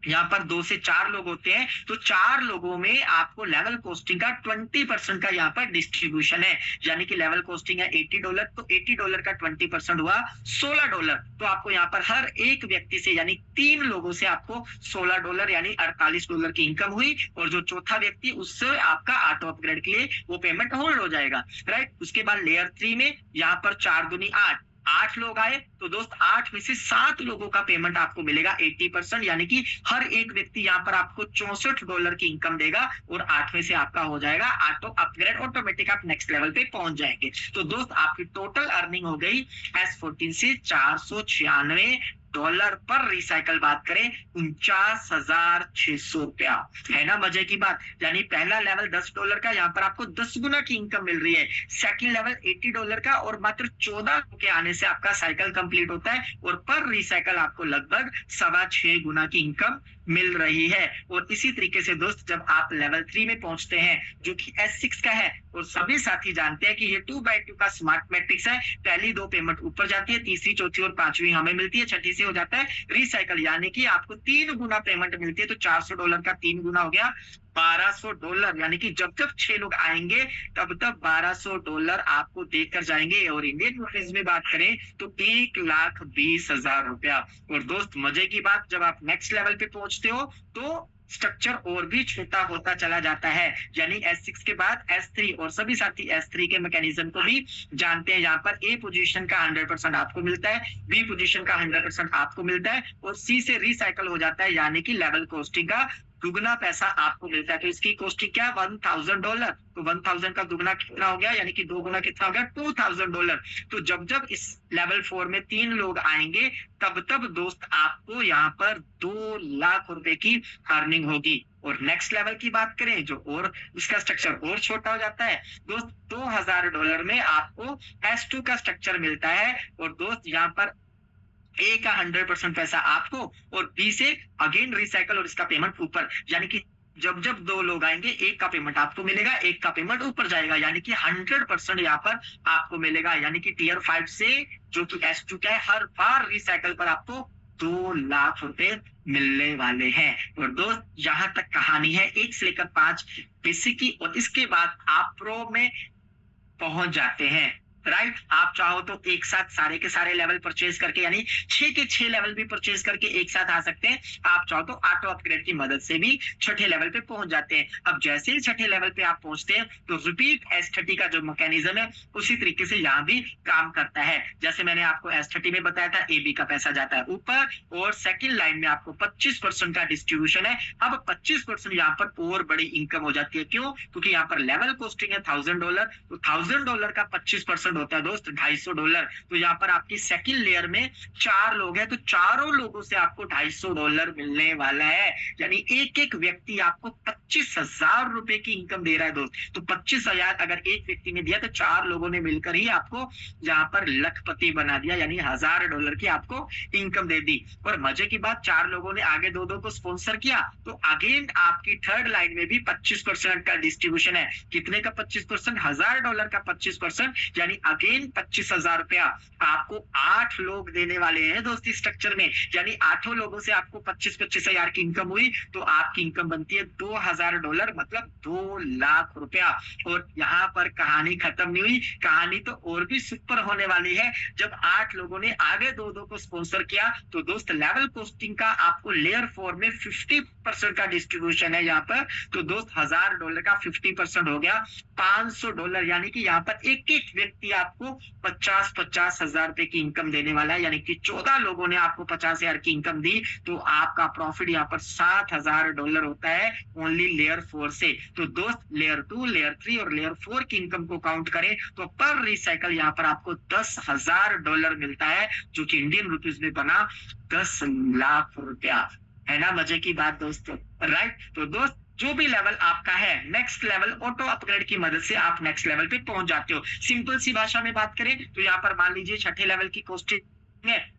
यहाँ पर 2 से 4 लोग होते हैं, तो 4 लोगों में आपको लेवल कोस्टिंग का 20% का यहाँ पर डिस्ट्रीब्यूशन है। यानी कि लेवल कोस्टिंग है $80, तो $80 का 20% हुआ $16। तो आपको यहाँ पर हर एक व्यक्ति से यानी 3 लोगों से आपको $16 यानी $48 की इनकम हुई। और जो चौथा व्यक्ति, उससे आपका ऑटो अपग्रेड के लिए वो पेमेंट होल्ड हो जाएगा, राइट। उसके बाद लेयर 3 में यहाँ पर 4 दूनी 8 लोग आए, तो दोस्त 8 में से 7 लोगों का पेमेंट आपको मिलेगा 80%, यानी कि हर एक व्यक्ति यहाँ पर आपको $64 की इनकम देगा। और 8 में से आपका हो जाएगा ऑटो अपग्रेड, ऑटोमेटिक आप नेक्स्ट लेवल पे पहुंच जाएंगे। तो दोस्त आपकी टोटल अर्निंग हो गई S14 से $496 पर रिसाइकल बात करें $49,600 है ना। मजे की बात, यानी पहला लेवल $10 का, यहाँ पर आपको 10 गुना की इनकम मिल रही है। सेकंड लेवल $80 का, और मात्र 14 के आने से आपका साइकिल कंप्लीट होता है। और पर रिसाइकल आपको लगभग 6.25 गुना की इनकम मिल रही है। और इसी तरीके से दोस्त जब आप लेवल 3 में पहुंचते हैं, जो कि S6 का है, और सभी साथी जानते हैं कि ये 2x2 का स्मार्ट मैट्रिक्स है। पहली 2 पेमेंट ऊपर जाती है, तीसरी, चौथी और पांचवी हमें मिलती है, छठी से हो जाता है रिसाइकल, यानी कि आपको 3 गुना पेमेंट मिलती है। तो $400 का 3 गुना हो गया $1200, यानी कि जब जब 6 लोग आएंगे तब तब $1200 आपको देकर जाएंगे। और इंडियन रुपीज में बात करें तो $1,20,000। और दोस्त मजे की बात, जब आप नेक्स्ट लेवल पे पहुंचते हो तो स्ट्रक्चर और भी छोटा होता चला जाता है। यानी S6 के बाद S3, और सभी साथी S3 के मैकेनिज्म को भी जानते हैं। यहाँ पर A पोजीशन का 100% आपको मिलता है, B पोजीशन का 100% आपको मिलता है, और C से रिसाइकल हो जाता है, यानी कि लेवल कोस्टिंग का दुगना पैसा आपको मिलता है। तो इसकी कॉस्टिंग क्या है, $1,000। तो 1000 का दुगना कितना हो गया, यानी कि 2 गुना कितना हो गया, $2,000। तो जब जब इस लेवल 4 में 3 लोग आएंगे तब तब दोस्त आपको यहाँ पर 2 लाख रुपए की अर्निंग होगी। और नेक्स्ट लेवल की बात करें, जो और उसका स्ट्रक्चर और छोटा हो जाता है दोस्त, $2000 में आपको S2 का स्ट्रक्चर मिलता है। और दोस्त यहाँ पर A का 100% पैसा आपको, और B से अगेन रिसाइकल और इसका पेमेंट ऊपर, यानी कि जब जब 2 लोग आएंगे, एक का पेमेंट आपको मिलेगा, एक का पेमेंट ऊपर जाएगा, यानी कि 100% यहाँ पर आपको मिलेगा। यानी कि टीयर 5 से जो कि S2 का है, हर बार रिसाइकल पर आपको 2 लाख रुपए मिलने वाले हैं। और दोस्त यहाँ तक कहानी है 1 से लेकर 5 बेसिक की, और इसके बाद आप प्रो में पहुंच जाते हैं, राइट। आप चाहो तो एक साथ सारे के सारे लेवल परचेज करके, यानी 6 के 6 लेवल भी परचेज करके एक साथ आ सकते हैं। आप चाहो तो ऑटो अपग्रेड की मदद से भी छठे लेवल पे पहुंच जाते हैं। अब जैसे ही छठे लेवल पे आप पहुंचते हैं तो रिपीट S30 का जो मैकेनिज्म है उसी तरीके से यहाँ भी काम करता है। जैसे मैंने आपको S30 में बताया था, AB का पैसा जाता है ऊपर, और सेकेंड लाइन में आपको 25% का डिस्ट्रीब्यूशन है। अब 25% यहाँ पर और बड़ी इनकम हो जाती है। क्यों? क्योंकि यहाँ पर लेवल कॉस्टिंग है $1000, तो $1000 का 25% होता है दोस्त $250। तो यहाँ पर आपकी सेकंड लेयर में 4 लोग हैं, तो चारों लोगों से आपको $250 मिलने वाला है। यानी एक एक व्यक्ति आपको 25,000 रुपए की इनकम दे रहा है दोस्त। तो 25,000 अगर एक व्यक्ति ने दिया तो 4 लोगों ने मिलकर ही आपको यहाँ पर लखपति बना दिया, यानी $1000 की आपको इनकम दे दी। और मजे की बात, 4 लोगों ने आगे 2-2 को स्पॉन्सर किया, तो अगेन आपकी थर्ड लाइन में भी 25% का डिस्ट्रीब्यूशन है। कितने का 25%? $1000 का 25%, यानी अगेन 25,000 रुपया आपको 8 लोग देने वाले हैं दोस्त इस स्ट्रक्चर में। यानी 8 लोगों से आपको 25,000 की इनकम हुई, तो आपकी इनकम बनती है $10,000 मतलब 2 लाख रुपया। और यहाँ पर कहानी खत्म नहीं हुई, कहानी तो और भी सुपर होने वाली है। जब 8 लोगों ने आगे 2-2 को स्पॉन्सर किया तो दोस्त लेवल कोस्टिंग का आपको लेयर 4 में 50% का डिस्ट्रीब्यूशन है यहाँ पर। तो दोस्त $1,000 का 50% हो गया $500, यानी कि यहाँ पर एक एक व्यक्ति आपको 50-50 हजार रुपए की इनकम देने वाला है, यानी कि 14 लोगों ने आपको 50,000 की इनकम दी, तो आपका प्रॉफिट यहाँ पर $7,000 होता है ओनली लेयर 4 से। तो दोस्त लेयर 2, लेयर 3 और लेयर 4 की इनकम को काउंट करें तो पर रिसाइकल यहाँ पर आपको $10,000 मिलता है, जो कि इंडियन रुपीज में बना 10 लाख रुपया। है ना मजे की बात दोस्तों, राइट। तो दोस्त जो भी लेवल आपका है, नेक्स्ट लेवल ऑटो अपग्रेड की मदद से आप नेक्स्ट लेवल पे पहुंच जाते हो। सिंपल सी भाषा में बात करें तो यहाँ पर मान लीजिए छठे लेवल की कॉस्टिंग है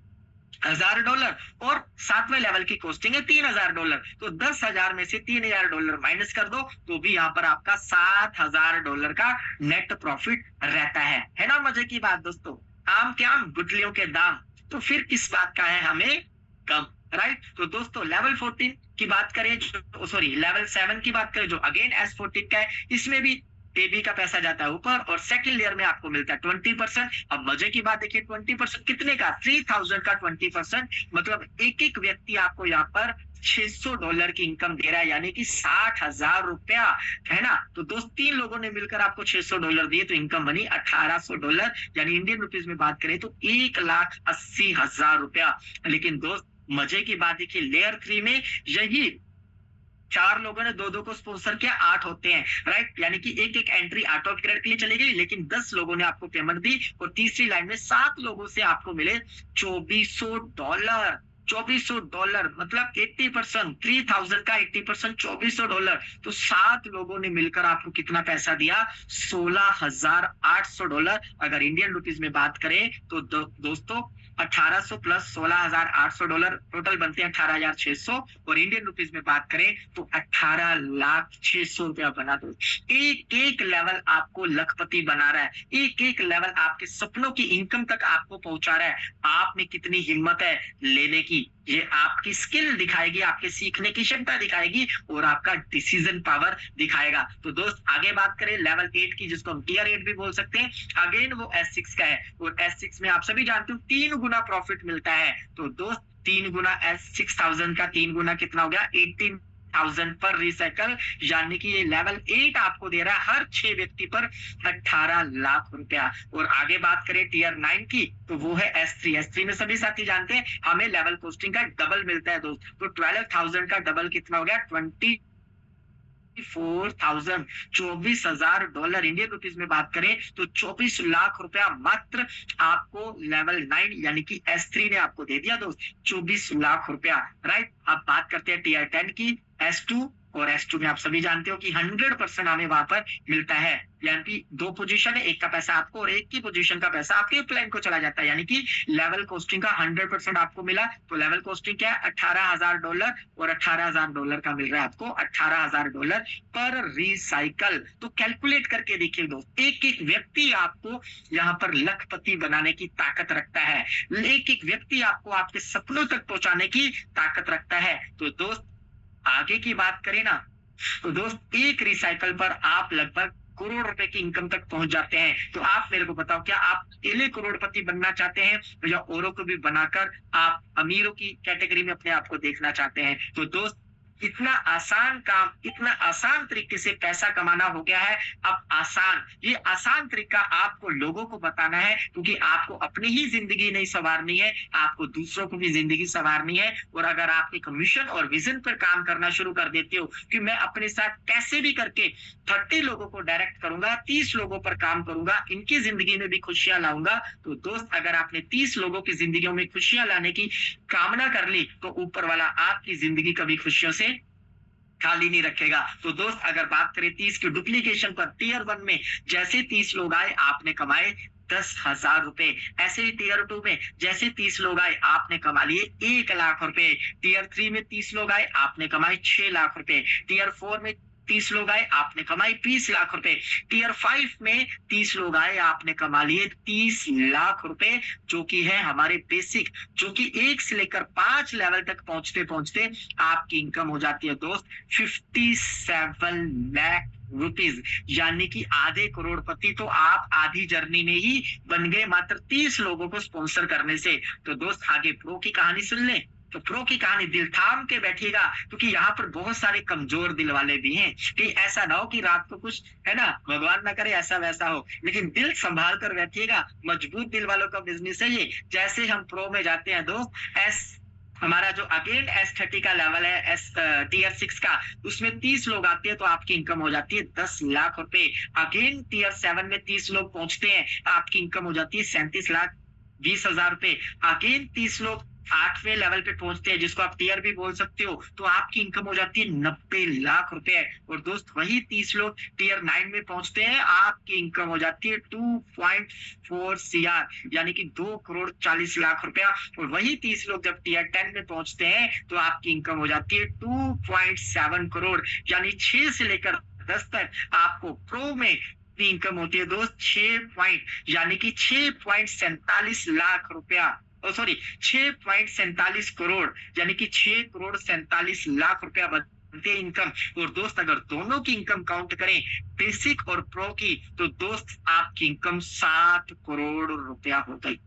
$1,000 और 7वें लेवल की कॉस्टिंग है $3,000। तो 10,000 में से $3,000 माइनस कर दो तो भी यहाँ पर आपका $7,000 का नेट प्रॉफिट रहता है ना मजे की बात दोस्तों। आम के आम गुठलियों के दाम, तो फिर किस बात का है हमें कम, राइट। तो दोस्तों लेवल 14 की बात करें, सॉरी लेवल 7 की बात करें जो अगेन S14 का है, इसमें भी एबी का पैसा जाता है ऊपर और सेकंड लेयर में आपको मिलता है 20%। अब मजे की बात देखिए 20% कितने का, 3,000 का 20%, मतलब एक एक व्यक्ति आपको यहाँ पर $600 की इनकम दे रहा है, यानी कि 60,000 रुपया, है ना। तो दोस्त 3 लोगों ने मिलकर आपको $600 दिए तो इनकम बनी $1,800, यानी इंडियन रुपीज में बात करें तो 1,80,000 रुपया। लेकिन दोस्त मजे की बात देखिए लेयर 3 में यही 4 लोगों ने 2-2 को स्पॉन्सर किया, 8 होते हैं, राइट। यानी कि एक एक एंट्री ऑटो अपग्रेड के लिए चली गई, लेकिन 10 लोगों ने आपको पेमेंट दी और तीसरी लाइन में 7 लोगों से आपको मिले $2,400। $2,400 मतलब 80%, 3,000 का 80% $2,400। तो 7 लोगों ने मिलकर आपको कितना पैसा दिया, $16,800। अगर इंडियन रुपीज में बात करें तो दोस्तों 1800 प्लस $16,800 टोटल बनते हैं 18,600, और इंडियन रुपीज में बात करें तो 18,06,000 रुपया बना दो। एक एक लेवल आपको लखपति बना रहा है, एक एक लेवल आपके सपनों की इनकम तक आपको पहुंचा रहा है। आप में कितनी हिम्मत है लेने की, ये आपकी स्किल दिखाएगी, आपके सीखने की क्षमता दिखाएगी और आपका डिसीजन पावर दिखाएगा। तो दोस्त आगे बात करें लेवल 8 की, जिसको हम टियर 8 भी बोल सकते हैं, अगेन वो S6 का है और S6 में आप सभी जानते हो 3 गुना प्रॉफिट मिलता है। तो दोस्त 3 गुना S6000 का 3 गुना कितना हो गया, 18,000 पर रिसाइकल, यानी कि ये लेवल 8 आपको दे रहा है हर 6 व्यक्ति पर 18 लाख रुपया। और आगे बात करें टियर 9 की तो वो है S3 में सभी साथी जानते हैं हमें लेवल कोस्टिंग का डबल मिलता है दोस्त। तो 12,000 का डबल कितना हो गया, 24,000, $24,000। इंडियन रुपीज में बात करें तो 24 लाख रुपया मात्र आपको लेवल 9 यानी कि S3 ने आपको दे दिया दोस्त, 24 लाख रुपया, राइट। अब बात करते हैं टियर 10 की, S2 और S2 में आप सभी जानते हो कि 100% हमें वहां पर मिलता है, यानी कि 2 पोजीशन है, एक का पैसा आपको और एक की पोजीशन का पैसा आपके प्लान को चला जाता है, यानी कि लेवल कोस्टिंग का 100% आपको मिला। तो लेवल कोस्टिंग क्या है, $18,000 और $18,000 का मिल रहा है आपको $18,000 पर रिसाइकल। तो कैलकुलेट करके देखिए दोस्त, एक एक व्यक्ति आपको यहाँ पर लखपति बनाने की ताकत रखता है, एक एक व्यक्ति आपको आपके सपनों तक पहुंचाने की ताकत रखता है। तो दोस्त आगे की बात करें ना तो दोस्त एक रिसाइकल पर आप लगभग करोड़ रुपए की इनकम तक पहुंच जाते हैं। तो आप मेरे को बताओ, क्या आप अकेले करोड़पति बनना चाहते हैं या औरों को भी बनाकर आप अमीरों की कैटेगरी में अपने आप को देखना चाहते हैं? तो दोस्त इतना आसान काम, इतना आसान तरीके से पैसा कमाना हो गया है अब आसान। ये आसान तरीका आपको लोगों को बताना है, क्योंकि आपको अपनी ही जिंदगी नहीं संवारनी है, आपको दूसरों को भी जिंदगी संवारनी है। और अगर आप एक मिशन और विजन पर काम करना शुरू कर देते हो कि मैं अपने साथ कैसे भी करके 30 लोगों को डायरेक्ट करूंगा, 30 लोगों पर काम करूंगा, इनकी जिंदगी में भी खुशियां लाऊंगा। तो दोस्त अगर आपने 30 लोगों की जिंदगियों में खुशियां लाने की कामना कर ली तो ऊपर वाला आपकी जिंदगी कभी खुशियों से खाली नहीं रखेगा। तो दोस्त अगर बात करें 30 की डुप्लीकेशन पर, टियर 1 में जैसे 30 लोग आए आपने कमाए 10,000 रुपए, ऐसे ही टियर 2 में जैसे 30 लोग आए आपने कमा लिए 1 लाख रुपए, टियर 3 में 30 लोग आए आपने कमाए 6 लाख रुपए, टियर 4 में 30 लोग आए, आपने कमाई 20 लाख रुपए। टीयर 5 में 30 लोग आए, आपने कमा लिए 30 लाख रुपए, जो कि है हमारे बेसिक, जो कि 1 से लेकर 5 लेवल तक पहुंचते पहुंचते आपकी इनकम हो जाती है दोस्त 57 लाख रुपीज, यानी कि आधे करोड़पति तो आप आधी जर्नी में ही बन गए मात्र 30 लोगों को स्पॉन्सर करने से। तो दोस्त आगे प्रो की कहानी सुन ले। तो प्रो की कहानी दिल थाम के बैठिएगा, क्योंकि यहाँ पर बहुत सारे कमजोर दिल वाले भी हैं, कि ऐसा ना हो कि रात को कुछ है ना, भगवान ना करे ऐसा वैसा हो, लेकिन दिल संभाल कर बैठिएगा। मजबूत दिल वालों का बिजनेस है ये। जैसे हम प्रो में जाते हैं दोस्त, हमारा जो अगेन S30 का लेवल है, टीयर 6 का, उसमें 30 लोग आते हैं तो आपकी इनकम हो जाती है 10 लाख रुपए। अगेन टीयर 7 में 30 लोग पहुंचते हैं, आपकी इनकम हो जाती है 37 लाख 20,000 रुपए। अगेन 30 लोग 8वें लेवल पे पहुंचते हैं, जिसको आप टीयर भी बोल सकते हो, तो आपकी इनकम हो जाती है 90 लाख रुपए। और दोस्त वही 30 लोग टीयर 9 में पहुंचते हैं, आपकी इनकम हो जाती है 2.4 CR, यानी कि 2 करोड़ 40 लाख रुपया। और वही 30 लोग जब टीयर 10 में पहुंचते हैं तो आपकी इनकम हो जाती है 2.7 करोड़, यानी 6 से लेकर 10 तक आपको प्रो में इनकम होती है दोस्त 6 पॉइंट, यानी कि 6.47 लाख रुपया, सॉरी 6.47 करोड़, यानी कि 6 करोड़ 47 लाख रुपया बनते इनकम। और दोस्त अगर दोनों की इनकम काउंट करें, बेसिक और प्रो की, तो दोस्त आपकी इनकम 7 करोड़ रुपया हो गई।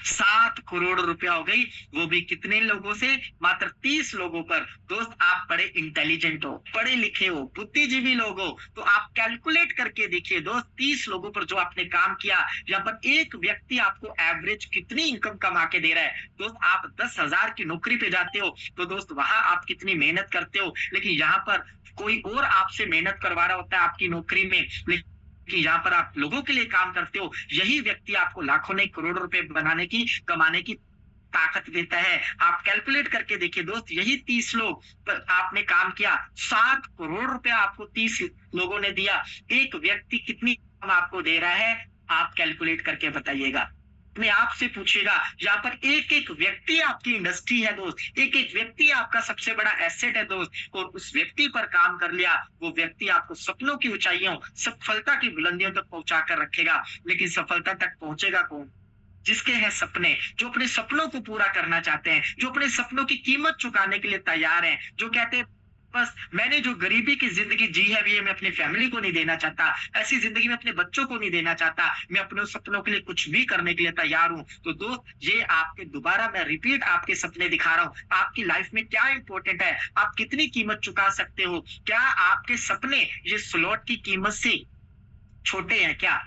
7 करोड़ रुपया हो गई, वो भी कितने लोगों से, मात्र 30 लोगों पर। दोस्त आप बड़े इंटेलिजेंट हो, पढ़े लिखे हो, बुद्धिजीवी लोग हो, तो आप कैलकुलेट करके देखिए दोस्त, 30 लोगों पर जो आपने काम किया, यहाँ पर एक व्यक्ति आपको एवरेज कितनी इनकम कमा के दे रहा है। दोस्त आप 10,000 की नौकरी पे जाते हो तो दोस्त वहां आप कितनी मेहनत करते हो, लेकिन यहाँ पर कोई और आपसे मेहनत करवा रहा होता है आपकी नौकरी में, कि यहाँ पर आप लोगों के लिए काम करते हो, यही व्यक्ति आपको लाखों नहीं करोड़ों रुपए बनाने की, कमाने की ताकत देता है। आप कैलकुलेट करके देखिए दोस्त, यही 30 लोग पर आपने काम किया, 7 करोड़ रुपया आपको 30 लोगों ने दिया। एक व्यक्ति कितनी इनकम आपको दे रहा है, आप कैलकुलेट करके बताइएगा। अपने आप से पूछिएगा, यहाँ पर एक एक व्यक्ति आपकी इंडस्ट्री है दोस्त, एक एक व्यक्ति आपका सबसे बड़ा एसेट है दोस्त। और उस व्यक्ति पर काम कर लिया, वो व्यक्ति आपको सपनों की ऊंचाइयों, सफलता की बुलंदियों तक पहुंचा कर रखेगा। लेकिन सफलता तक पहुंचेगा कौन? जिसके हैं सपने, जो अपने सपनों को पूरा करना चाहते हैं, जो अपने सपनों की कीमत चुकाने के लिए तैयार हैं, जो कहते हैं बस मैंने जो गरीबी की जिंदगी जी है, ये मैं अपनी फैमिली को नहीं देना चाहता, ऐसी जिंदगी में अपने बच्चों को नहीं देना चाहता, मैं अपने सपनों के लिए कुछ भी करने के लिए तैयार हूं। तो दोस्त ये आपके, दोबारा मैं रिपीट आपके सपने दिखा रहा हूं, आपकी लाइफ में क्या इंपॉर्टेंट है, आप कितनी कीमत चुका सकते हो, क्या आपके सपने ये स्लॉट की कीमत से छोटे हैं क्या?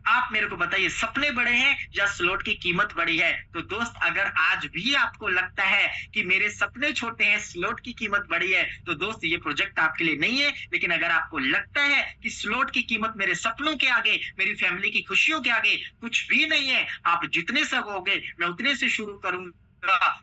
आप मेरे को बताइए, सपने बड़े हैं या स्लॉट की कीमत बड़ी है? तो दोस्त अगर आज भी आपको लगता है कि मेरे सपने छोटे हैं, स्लॉट की कीमत बड़ी है, तो दोस्त ये प्रोजेक्ट आपके लिए नहीं है। लेकिन अगर आपको लगता है कि स्लॉट की कीमत मेरे सपनों के आगे, मेरी फैमिली की खुशियों के आगे कुछ भी नहीं है, आप जितने से होगे मैं उतने से शुरू करूंगा,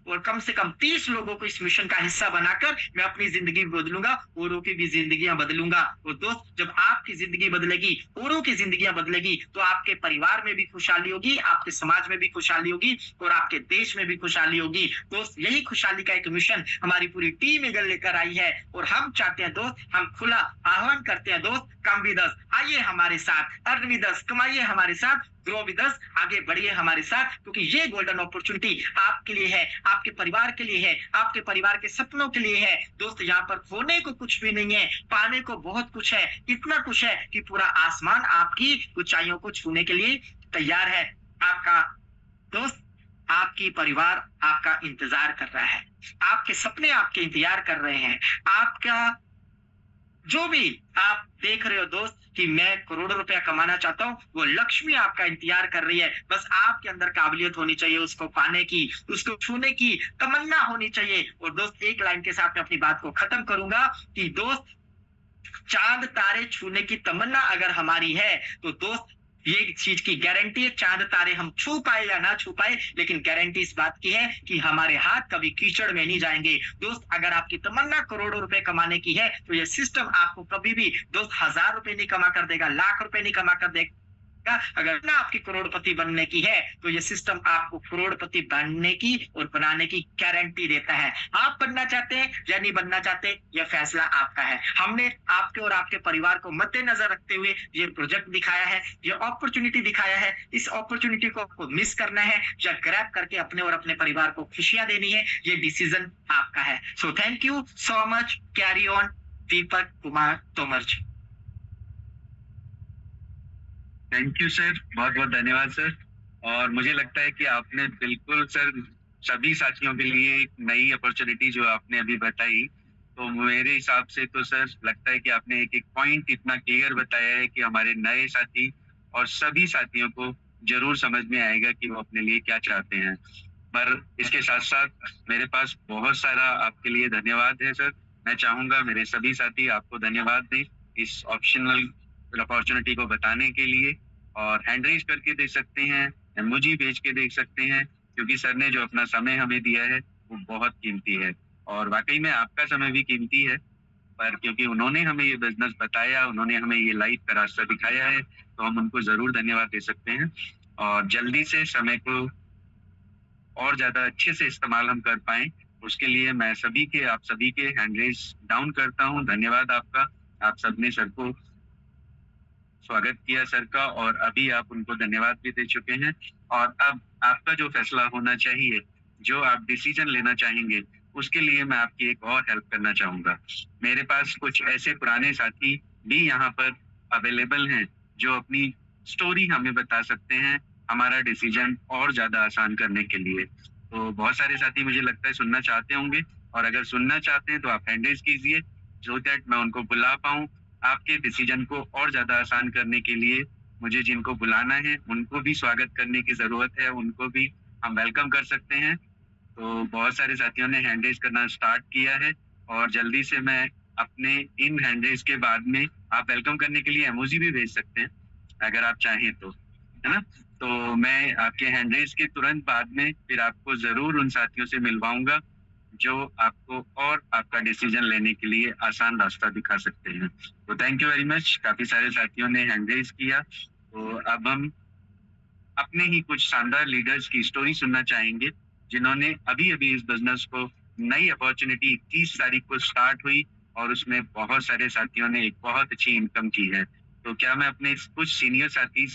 और कम से कम 30 लोगों को इस मिशन का हिस्सा बनाकर मैं अपनी जिंदगी बदलूंगा, औरों की भी जिंदगियां बदलूंगा। और दोस्त जब आपकी जिंदगी बदलेगी, औरों की जिंदगियां बदलेगी, तो आपके परिवार में भी खुशहाली होगी, आपके समाज में भी खुशहाली होगी, और आपके देश में भी खुशहाली होगी। दोस्त यही खुशहाली का एक मिशन हमारी पूरी टीम ईगल लेकर आई है, और हम चाहते हैं दोस्त, हम खुला आह्वान करते हैं दोस्त, कम विद अस, आइए हमारे साथ, अर्न विद अस, कमाइए हमारे साथ, ग्रो विद अस, आगे बढ़िए हमारे साथ, क्योंकि ये गोल्डन अपॉर्चुनिटी आपके लिए है, आपके परिवार के लिए है, आपके परिवार के सपनों के लिए है। दोस्त यहाँ पर खोने को कुछ भी नहीं है, पाने को बहुत कुछ है, इतना कुछ है कि पूरा आसमान आपकी ऊंचाइयों को छूने के लिए तैयार है। आपका दोस्त, आपकी परिवार आपका इंतजार कर रहा है, आपके सपने आपके इंतजार कर रहे हैं, आपका जो भी आप देख रहे हो दोस्त कि मैं करोड़ों रुपया कमाना चाहता हूँ, वो लक्ष्मी आपका इंतजार कर रही है। बस आपके अंदर काबिलियत होनी चाहिए उसको पाने की, उसको छूने की तमन्ना होनी चाहिए। और दोस्त एक लाइन के साथ मैं अपनी बात को खत्म करूंगा कि दोस्त चांद तारे छूने की तमन्ना अगर हमारी है, तो दोस्त ये चीज की गारंटी है, चांद तारे हम छू पाए या ना छू पाए, लेकिन गारंटी इस बात की है कि हमारे हाथ कभी कीचड़ में नहीं जाएंगे। दोस्त अगर आपकी तमन्ना करोड़ों रुपए कमाने की है, तो ये सिस्टम आपको कभी भी दोस्त 1000 रुपए नहीं कमा कर देगा, लाख रुपए नहीं कमा कर देगा, अगर ना आपकी करोड़पति बनने की है तो ये सिस्टम आपको करोड़पति बनने की और बनाने की गारंटी देता है। आप बनना चाहते हैं या नहीं बनना चाहते, यह फैसला आपका है। हमने आपके और आपके परिवार को मद्देनजर रखते हुए ये प्रोजेक्ट दिखाया है, ये अपॉर्चुनिटी दिखाया है। इस अपॉर्चुनिटी को आपको मिस करना है या ग्रैब करके अपने और अपने परिवार को खुशियां देनी है, ये डिसीजन आपका है। So thank you so much. Carry on, Deepak Kumar Tomar ji. Thank you sir, बहुत बहुत धन्यवाद सर। और मुझे लगता है कि आपने बिल्कुल सर सभी साथियों के लिए एक नई अपॉर्चुनिटी जो आपने अभी बताई, तो मेरे हिसाब से तो सर लगता है कि आपने एक एक पॉइंट इतना क्लियर बताया है कि हमारे नए साथी और सभी साथियों को जरूर समझ में आएगा कि वो अपने लिए क्या चाहते हैं। पर इसके साथ साथ मेरे पास बहुत सारा आपके लिए धन्यवाद है सर। मैं चाहूंगा मेरे सभी साथी आपको धन्यवाद दें इस ऑप्शनल अपॉर्चुनिटी को बताने के लिए, और हैंड रेज करके दे सकते हैं, इमोजी भेज के देख सकते हैं, क्योंकि सर ने जो अपना समय हमें दिया है वो बहुत कीमती है। और वाकई में आपका समय भी कीमती है, पर क्योंकि उन्होंने हमें ये बिजनेस बताया, उन्होंने हमें ये लाइफ का रास्ता दिखाया है, तो हम उनको जरूर धन्यवाद दे सकते हैं। और जल्दी से समय को और ज्यादा अच्छे से इस्तेमाल हम कर पाए, उसके लिए मैं आप सभी के हैंड रेज डाउन करता हूँ। धन्यवाद आपका। आप सबने सर को स्वागत किया सर का, और अभी आप उनको धन्यवाद भी दे चुके हैं। और अब आपका जो फैसला होना चाहिए, जो आप डिसीजन लेना चाहेंगे, उसके लिए मैं आपकी एक और हेल्प करना चाहूंगा। मेरे पास कुछ ऐसे पुराने साथी भी यहाँ पर अवेलेबल हैं जो अपनी स्टोरी हमें बता सकते हैं हमारा डिसीजन और ज्यादा आसान करने के लिए। तो बहुत सारे साथी मुझे लगता है सुनना चाहते होंगे, और अगर सुनना चाहते हैं तो आप हैंड रेज कीजिए, सो दैट मैं उनको बुला पाऊं। आपके डिसीजन को और ज्यादा आसान करने के लिए मुझे जिनको बुलाना है उनको भी स्वागत करने की जरूरत है, उनको भी हम वेलकम कर सकते हैं। तो बहुत सारे साथियों ने हैंड रेज करना स्टार्ट किया है, और जल्दी से मैं अपने इन हैंड रेज के बाद में आप वेलकम करने के लिए इमोजी भी भेज सकते हैं अगर आप चाहें तो, है ना। तो मैं आपके हैंड रेज के तुरंत बाद में फिर आपको जरूर उन साथियों से मिलवाऊंगा जो आपको और आपका डिसीजन लेने के लिए आसान रास्ता दिखा सकते हैं। तो थैंक यू वेरी मच। काफी सारे साथियों ने हैंड रेज किया, तो अब हम अपने ही कुछ शानदार लीडर्स की स्टोरी सुनना चाहेंगे जिन्होंने अभी अभी इस बिजनेस को, नई अपॉर्चुनिटी 21 तारीख को स्टार्ट हुई और उसमें बहुत सारे साथियों ने एक बहुत अच्छी इनकम की है। तो क्या मैं अपने कुछ सीनियर साथी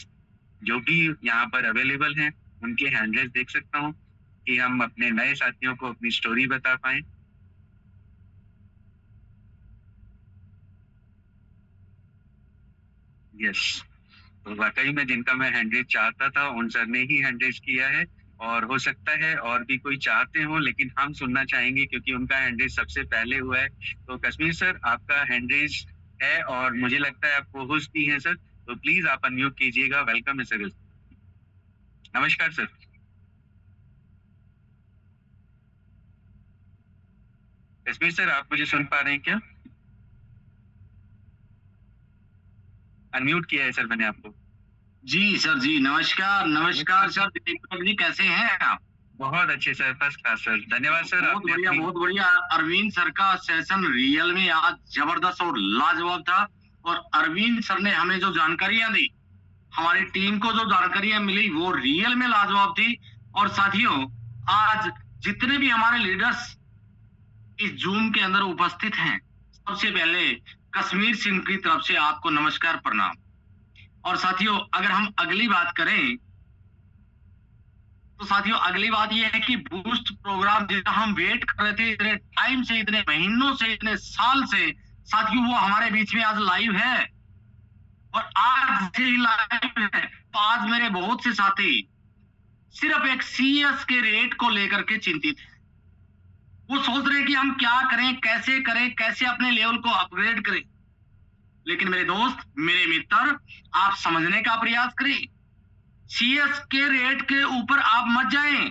जो भी यहाँ पर अवेलेबल हैं उनके हैंड रेज देख सकता हूँ कि हम अपने नए साथियों को अपनी स्टोरी बता पाए। यस, तो वाकई में जिनका मैं हैंड रेज चाहता था उन सर ने ही हैंड रेज किया है, और हो सकता है और भी कोई चाहते हो, लेकिन हम सुनना चाहेंगे क्योंकि उनका हैंड रेज सबसे पहले हुआ है। तो कश्मीर सर, आपका हैंड रेज है और मुझे लगता है आप को-होस्ट भी हैं सर, तो प्लीज आप अनम्यूट कीजिएगा। वेलकम है सर। नमस्कार सर। कश्मीर सर, आप मुझे सुन पा रहे हैं क्या? अनम्यूट किया है सर मैंने आपको। जी सर जी, नमस्कार नमस्कार सर। दीपक जी कैसे हैं आप? बहुत अच्छे सर, फर्स्ट क्लास सर। धन्यवाद सर। बहुत बढ़िया बहुत बढ़िया। अरविंद सर का सेशन रियल में आज जबरदस्त और लाजवाब था, और अरविंद सर ने हमें जो जानकारियां दी, हमारी टीम को जो जानकारियां मिली वो रियल में लाजवाब थी। और साथियों, आज जितने भी हमारे लीडर्स इस जूम के अंदर उपस्थित हैं, सबसे पहले कश्मीर सिंह की तरफ से आपको नमस्कार प्रणाम। और साथियों, अगर हम अगली बात करें तो साथियों अगली बात यह है कि बूस्ट प्रोग्राम जिसका हम वेट कर रहे थे इतने टाइम से, इतने महीनों से, इतने साल से, साथियों वो हमारे बीच में आज लाइव है। और आज से ही लाइव है तो आज मेरे बहुत से साथी सिर्फ एक सीएस के रेट को लेकर के चिंतित है। वो सोच रहे हैं कि हम क्या करें, कैसे अपने लेवल को अपग्रेड करें। लेकिन मेरे दोस्त, मेरे मित्र, आप समझने का प्रयास करें। सीएस के रेट के ऊपर आप मत जाएं।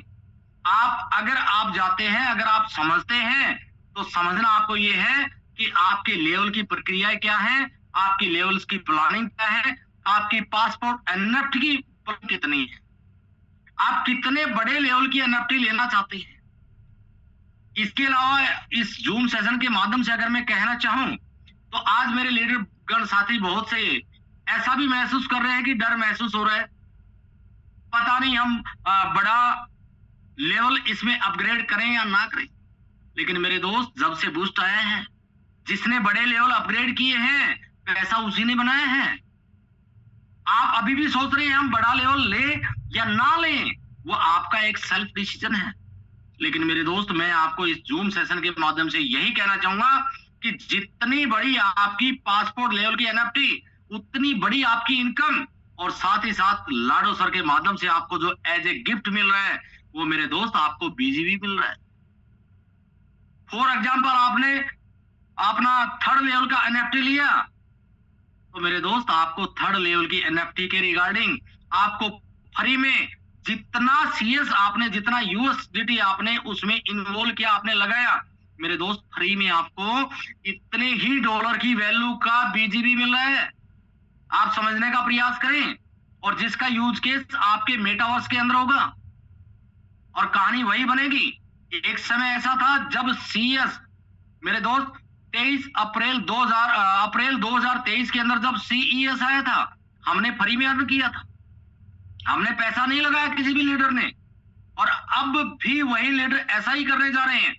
अगर आप जाते हैं, अगर आप समझते हैं, तो समझना आपको ये है कि आपके लेवल की प्रक्रिया क्या है, आपकी लेवल्स की प्लानिंग क्या है, आपकी पासपोर्ट एनएफटी की कितनी है, आप कितने बड़े लेवल की एनएफटी लेना चाहते हैं। इसके अलावा इस जूम सेशन के माध्यम से अगर मैं कहना चाहूं तो आज मेरे लीडर गण साथी बहुत से ऐसा भी महसूस कर रहे हैं कि डर महसूस हो रहा है, पता नहीं हम बड़ा लेवल इसमें अपग्रेड करें या ना करें। लेकिन मेरे दोस्त, जब से बूस्ट आया है, जिसने बड़े लेवल अपग्रेड किए हैं पैसा उसी ने बनाया है। आप अभी भी सोच रहे हैं हम बड़ा लेवल ले या ना लें, वो आपका एक सेल्फ डिसीजन है। लेकिन मेरे दोस्त, मैं आपको इस जूम सेशन के माध्यम से यही कहना चाहूंगा कि जितनी बड़ी आपकी पासपोर्ट लेवल की एनएफटी, उतनी बड़ी आपकी इनकम, और साथ ही साथ लाडो सर के माध्यम से आपको जो एज ए गिफ्ट मिल रहा है, वो मेरे दोस्त आपको बीजीबी मिल रहा है। फॉर एग्जाम्पल, आपने अपना थर्ड लेवल का एनएफटी लिया, तो मेरे दोस्त आपको थर्ड लेवल की एनएफटी के रिगार्डिंग आपको फ्री में जितना सीएस आपने, जितना यूएसडीटी आपने उसमें इन्वॉल्व किया, आपने लगाया, मेरे दोस्त फ्री में आपको इतने ही डॉलर की वैल्यू का बीजीबी मिल रहा है। आप समझने का प्रयास करें, और जिसका यूज केस आपके मेटावर्स के अंदर होगा, और कहानी वही बनेगी। एक समय ऐसा था जब सीएस, मेरे दोस्त, 23 अप्रैल 2023 के अंदर जब सीईएस आया था, हमने फ्री में अर्न किया था, हमने पैसा नहीं लगाया किसी भी लीडर ने, और अब भी वही लीडर ऐसा ही करने जा रहे हैं।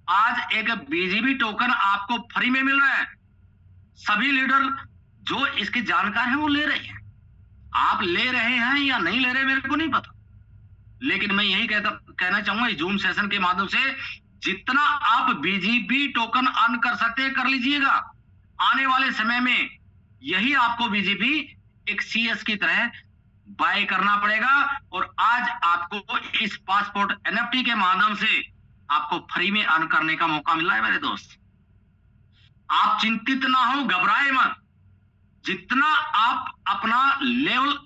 आज एक बीजीबी टोकन आपको फ्री में मिल रहा है, सभी लीडर जो इसके जानकार हैं वो ले रहे हैं। आप ले रहे हैं या नहीं ले रहे मेरे को नहीं पता, लेकिन मैं यही कहना चाहूंगा इस जूम सेशन के माध्यम से, जितना आप बीजीबी टोकन अर्न कर सकते हैं कर लीजिएगा। आने वाले समय में यही आपको बीजीबी एक सीएस की तरह बाय करना पड़ेगा, और आज आपको इस पासपोर्ट एनएफटी के माध्यम से आपको फ्री में अर्न करने का मौका मिला है। मेरे दोस्त, आप चिंतित ना हो, घबराए मत। जितना आप अपना लेवल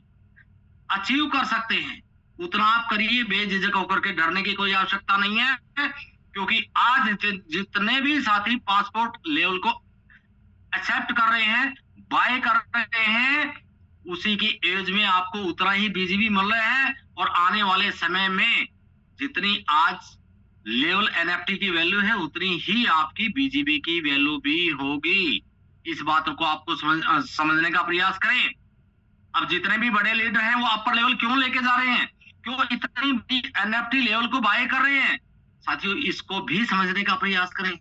अचीव कर सकते हैं उतना आप करिए, बेझिझक होकर के डरने की कोई आवश्यकता नहीं है, क्योंकि आज जितने भी साथी पासपोर्ट लेवल को एक्सेप्ट कर रहे हैं, बाय कर रहे हैं, उसी की एज में आपको उतना ही बीजीबी मिल रहा है, और आने वाले समय में जितनी आज लेवल एनएफटी की वैल्यू है उतनी ही आपकी बीजीबी की वैल्यू भी होगी। इस बात को आपको समझने का प्रयास करें। अब जितने भी बड़े लीडर हैं वो अपर लेवल क्यों लेके जा रहे हैं, क्यों इतनी बड़ी एनएफटी लेवल को बाय कर रहे हैं, साथियों इसको भी समझने का प्रयास करें,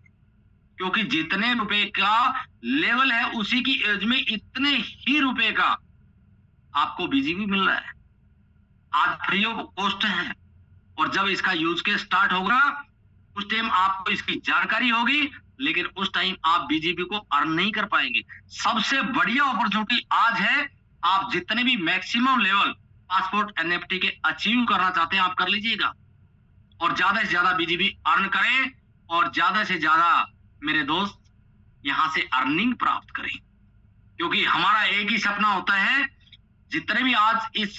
क्योंकि जितने रुपए का लेवल है उसी की एज में इतने ही रुपए का आपको बीजीबी मिल रहा है। आज फ्री ऑफ कॉस्ट है, और जब इसका यूज के स्टार्ट होगा उस टाइम आपको इसकी जानकारी होगी, लेकिन उस टाइम आप बीजीबी को अर्न नहीं कर पाएंगे। सबसे बढ़िया अपॉर्चुनिटी आज है, आप जितने भी मैक्सिमम लेवल पासपोर्ट एनएफटी के अचीव करना चाहते हैं आप कर लीजिएगा, और ज्यादा से ज्यादा बीजीबी अर्न करें, और ज्यादा से ज्यादा मेरे दोस्त यहां से अर्निंग प्राप्त करें, क्योंकि हमारा एक ही सपना होता है। जितने भी आज इस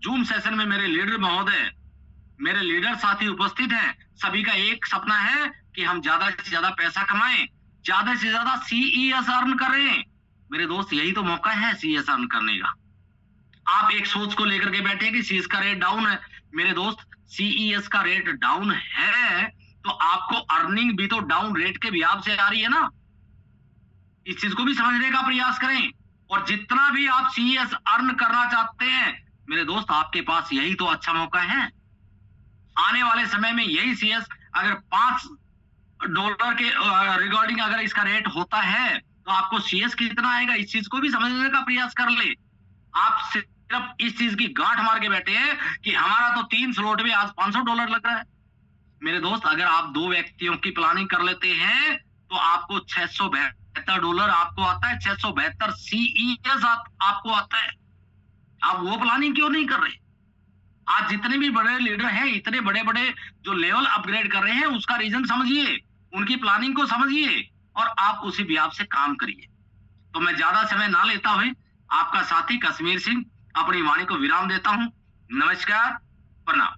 जूम सेशन में मेरे लीडर महोदय, मेरे लीडर साथी उपस्थित हैं, सभी का एक सपना है कि हम ज्यादा से ज्यादा पैसा कमाएं, ज्यादा से ज्यादा सीईएस अर्न करें। मेरे दोस्त यही तो मौका है सीईएस अर्न करने का। आप एक सोच को लेकर के बैठे कि सीएस का रेट डाउन है, मेरे दोस्त सीईएस का रेट डाउन है तो आपको अर्निंग भी तो डाउन रेट के ब्याज से आ रही है ना। इस चीज को भी समझने का प्रयास करें, और जितना भी आप सीईएस अर्न करना चाहते हैं मेरे दोस्त, आपके पास यही तो अच्छा मौका है। आने वाले समय में यही सीएस अगर $5 के रिगार्डिंग अगर इसका रेट होता है तो आपको सीएस कितना आएगा, इस चीज को भी समझने का प्रयास कर ले। आप सिर्फ इस चीज की गांठ मार के बैठे हैं कि हमारा तो 3 स्लॉट में आज $500 लग रहा है। मेरे दोस्त, अगर आप 2 व्यक्तियों की प्लानिंग कर लेते हैं तो आपको $672 आपको आता है, 672 सीईएस आपको आता है। आप वो प्लानिंग क्यों नहीं कर रहे? आज जितने भी बड़े लीडर हैं, इतने बड़े बड़े जो लेवल अपग्रेड कर रहे हैं, उसका रीजन समझिए, उनकी प्लानिंग को समझिए, और आप उसी ब्याज से काम करिए। तो मैं ज्यादा समय ना लेता हुए आपका साथी कश्मीर सिंह अपनी वाणी को विराम देता हूं। नमस्कार, प्रणाम।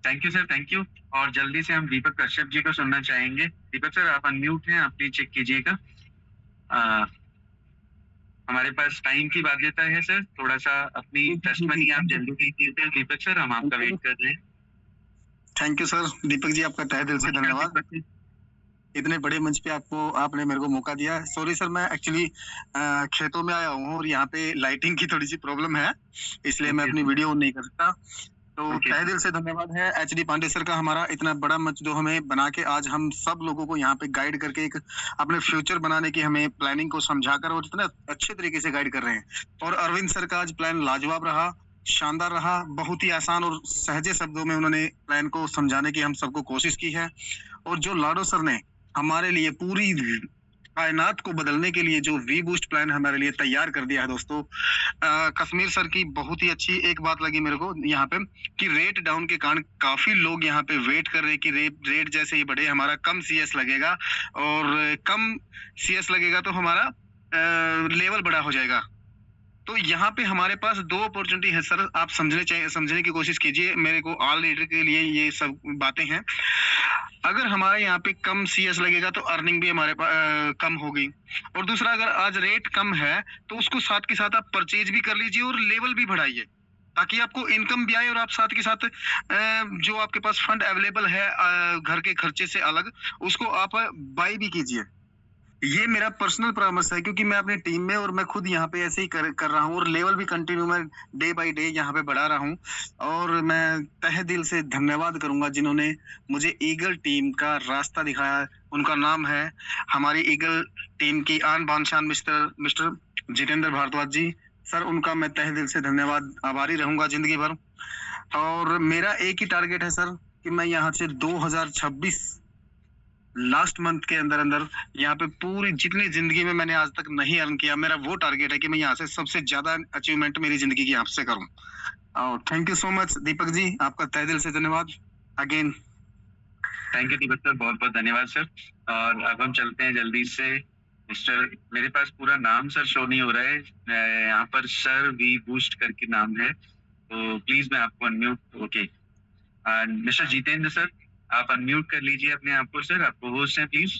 Thank you sir, thank you. और जल्दी से हम दीपक कश्यप जी को सुनना चाहेंगे। दीपक सर, आप अनम्यूट हैं, आप प्लीज चेक कीजिएगा। हमारे पास टाइम की बाध्यता है सर, थोड़ा सा अपनी टेस्टमनी आप जल्दी कीजिए। दीपक सर, हम आपका वेट कर रहे हैं। Thank you sir. Deepak ji, आपका तहे दिल से धन्यवाद। इतने बड़े मंच पे आपने मेरे को मौका दिया। सॉरी सर, मैं एक्चुअली खेतों में आया हूँ और यहाँ पे लाइटिंग की थोड़ी सी प्रॉब्लम है, इसलिए मैं अपनी वीडियो ऑन नहीं कर सकता। तो तहे दिल से धन्यवाद है HD पांडे सर का, हमारा इतना बड़ा मंच जो हमें बना के आज हम सब लोगों को यहाँ पे गाइड करके एक अपने फ्यूचर बनाने की हमें प्लानिंग को समझाकर और इतना अच्छे तरीके से गाइड कर रहे हैं। और अरविंद सर का आज प्लान लाजवाब रहा, शानदार रहा, बहुत ही आसान और सहजे शब्दों में उन्होंने प्लान को समझाने की हम सबको कोशिश की है। और जो लाडो सर ने हमारे लिए पूरी कायनात को बदलने के लिए जो वी बूस्ट प्लान हमारे लिए तैयार कर दिया है दोस्तों, कश्मीर सर की बहुत ही अच्छी एक बात लगी मेरे को यहाँ पे कि रेट डाउन के कारण काफी लोग यहाँ पे वेट कर रहे हैं कि रेट जैसे ही बढ़े हमारा कम CS लगेगा, और कम CS लगेगा तो हमारा लेवल बड़ा हो जाएगा। तो यहाँ पे हमारे पास 2 अपॉर्चुनिटी है सर, आप समझने की कोशिश कीजिए। मेरे को ऑल लीडर के लिए ये सब बातें हैं। अगर हमारे यहाँ पे कम CS लगेगा तो अर्निंग भी हमारे पास कम होगी, और दूसरा अगर आज रेट कम है तो उसको साथ के साथ आप परचेज भी कर लीजिए और लेवल भी बढ़ाइए, ताकि आपको इनकम भी आए और आप साथ के साथ जो आपके पास फंड अवेलेबल है घर के खर्चे से अलग, उसको आप बाय भी कीजिए। ये मेरा पर्सनल परामर्श है, क्योंकि मैं अपनी टीम में और मैं खुद यहाँ पे ऐसे ही कर रहा हूँ और लेवल भी कंटिन्यू मैं डे बाय डे यहाँ पे बढ़ा रहा हूँ। और मैं तहे दिल से धन्यवाद करूंगा जिन्होंने मुझे ईगल टीम का रास्ता दिखाया। उनका नाम है हमारी ईगल टीम की आन बान शान मिस्टर जितेंद्र भारद्वाज जी। सर उनका मैं तहे दिल से धन्यवाद आभारी रहूंगा जिंदगी भर। और मेरा एक ही टारगेट है सर कि मैं यहाँ से 2026 लास्ट मंथ के अंदर यहाँ पे पूरी जितनी जिंदगी में मैंने आज तक नहीं अर्न किया, मेरा वो टारगेट है कि मैं यहाँ से सबसे ज्यादा अचीवमेंट मेरी जिंदगी की आपसे करूं। और थैंक यू सो मच दीपक जी, आपका तहे दिल से धन्यवाद again. Thank you Deepak sir, बहुत बहुत धन्यवाद सर। और अब हम चलते हैं जल्दी से मिस्टर, मेरे पास पूरा नाम सर शो नहीं हो रहा है, यहाँ पर सर वी बूस्ट करके नाम है, तो प्लीज मैं आपको unmute. Okay mister Jitendra sir, आप अनम्यूट कर लीजिए अपने आप को सर, आपको होस्ट हैं प्लीज।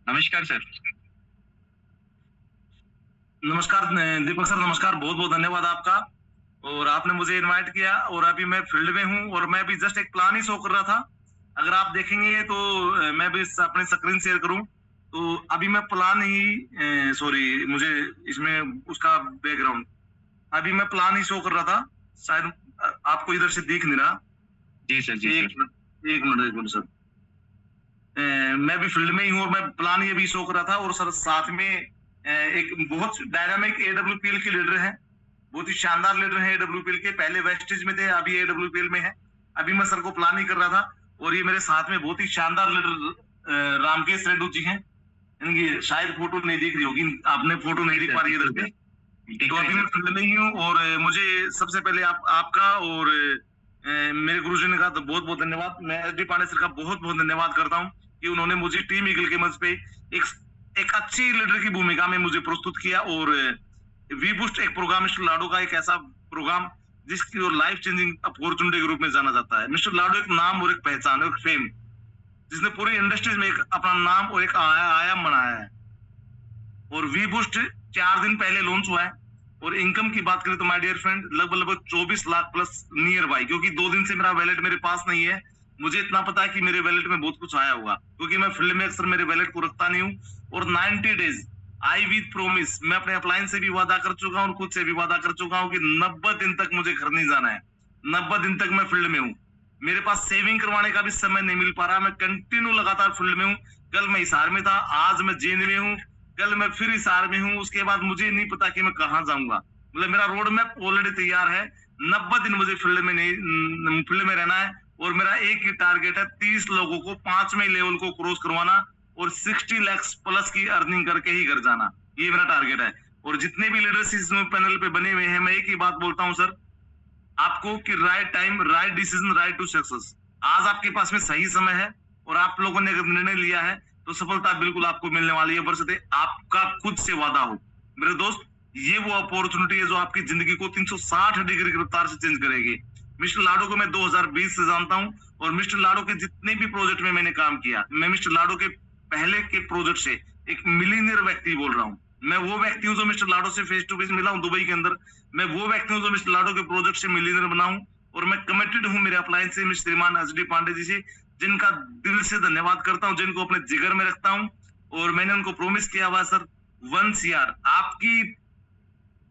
नमस्कार सर। नमस्कार दीपक सर, नमस्कार, बहुत बहुत धन्यवाद आपका। और आपने मुझे इनवाइट किया और अभी मैं फील्ड में हूं और मैं भी जस्ट एक प्लान ही शो कर रहा था। अगर आप देखेंगे तो मैं भी अपने स्क्रीन शेयर करूं तो अभी मैं प्लान ही सॉरी मुझे इसमें उसका बैकग्राउंड, अभी मैं प्लान ही शो कर रहा था, शायद आपको इधर से दिख नहीं रहा। जी सर, जी एक मिनट सर, मैं भी फील्ड में ही हूँ और मैं प्लान ये भी शो कर रहा था। और सर साथ में एक बहुत डायनामिक AWPL के लीडर है, बहुत ही शानदार लीडर है AWPL के, पहले वेस्टेज में थे, अभी AWPL में है। अभी मैं सर को प्लान ही कर रहा था और ये मेरे साथ में बहुत ही शानदार लीडर रामकेश रेड्डी जी हैं। इनकी शायद फोटो नहीं दिख रही होगी, आपने फोटो नहीं दिख पा रही इधर पे। तो अभी मैं फील्ड में ही हूँ और मुझे सबसे पहले आपका और मेरे गुरुजी ने कहा तो बहुत बहुत धन्यवाद। मैं HD पांडे सर का बहुत बहुत धन्यवाद करता हूँ कि उन्होंने मुझे टीम ईगल के मंच पे एक अच्छी लीडर की भूमिका में मुझे प्रस्तुत किया। और वी बूस्ट एक प्रोग्राम मिस्टर लाडो का, एक ऐसा प्रोग्राम जिसकी लाइफ चेंजिंग अपॉर्चुनिटी के रूप में जाना जाता है। मिस्टर लाडो एक नाम और एक पहचान और एक फेम, जिसने पूरी इंडस्ट्रीज में एक अपना नाम और एक आयाम बनाया है। और वी बूस्ट 4 दिन पहले लॉन्च हुआ है और इनकम की बात करें तो माय डियर फ्रेंड लगभग 24 लाख प्लस नियर बाई, क्योंकि 2 दिन से मेरा वैलेट मेरे पास नहीं है। मुझे इतना पता है कि मेरे वैलेट में बहुत कुछ आया होगा, क्योंकि मैं फील्ड में अक्सर मेरे वैलेट को रखता नहीं हूँ। और 90 डेज आई विद प्रोमिस, मैं अपने अपलाइन से भी वादा कर चुका हूँ और खुद से भी वादा कर चुका हूँ कि 90 दिन तक मुझे घर नहीं जाना है। 90 दिन तक मैं फील्ड में हूँ। मेरे पास सेविंग करवाने का भी समय नहीं मिल पा रहा, मैं कंटिन्यू लगातार फील्ड में हूँ। कल मैं हिसार में था, आज मैं जेन में हूँ, कल मैं फिर हिसार में हूँ, उसके बाद मुझे नहीं पता कि मैं कहाँ जाऊंगा। मतलब मेरा रोड मैप ऑलरेडी तैयार है। 90 दिन मुझे फील्ड में रहना है और मेरा एक ही टारगेट है, 30 लोगों को 5वें लेवल को क्रॉस करवाना और 60 लाख प्लस की अर्निंग करके ही घर जाना, ये मेरा टारगेट है। और जितने भी लीडर्स इस पैनल पे बने हुए हैं, मैं एक ही बात बोलता हूँ सर आपको कि right time right decision right to success. आज आपके पास में सही समय है और आप लोगों ने अगर निर्णय लिया है तो सफलता बिल्कुल आपको मिलने वाली है, बशर्ते आपका खुद से वादा हो। मेरे दोस्त, ये वो अपॉर्चुनिटी है जो आपकी जिंदगी को 360 डिग्री की रफ्तार से चेंज करेगी। मिस्टर लाडो को मैं 2020 से जानता हूं और मिस्टर लाडो के जितने भी प्रोजेक्ट में मैंने काम किया, मैं मिस्टर लाडो के पहले के प्रोजेक्ट से एक मिलीनियर व्यक्ति बोल रहा हूँ। मैं वो व्यक्ति हूँ जो मिस्टर लाडो से फेस टू फेस मिला हूँ दुबई के अंदर। मैं वो व्यक्ति हूँ जो मिस्टर लाडो के प्रोजेक्ट से मिलीनियर बना हूँ और मैं कमिटेड हूँ मेरे अपलायंस से श्रीमान HD पांडे जी से जिनका दिल से धन्यवाद करता हूँ, जिनको अपने जिगर में रखता हूँ। और मैंने उनको प्रॉमिस किया हुआ सर 1 CR आपकी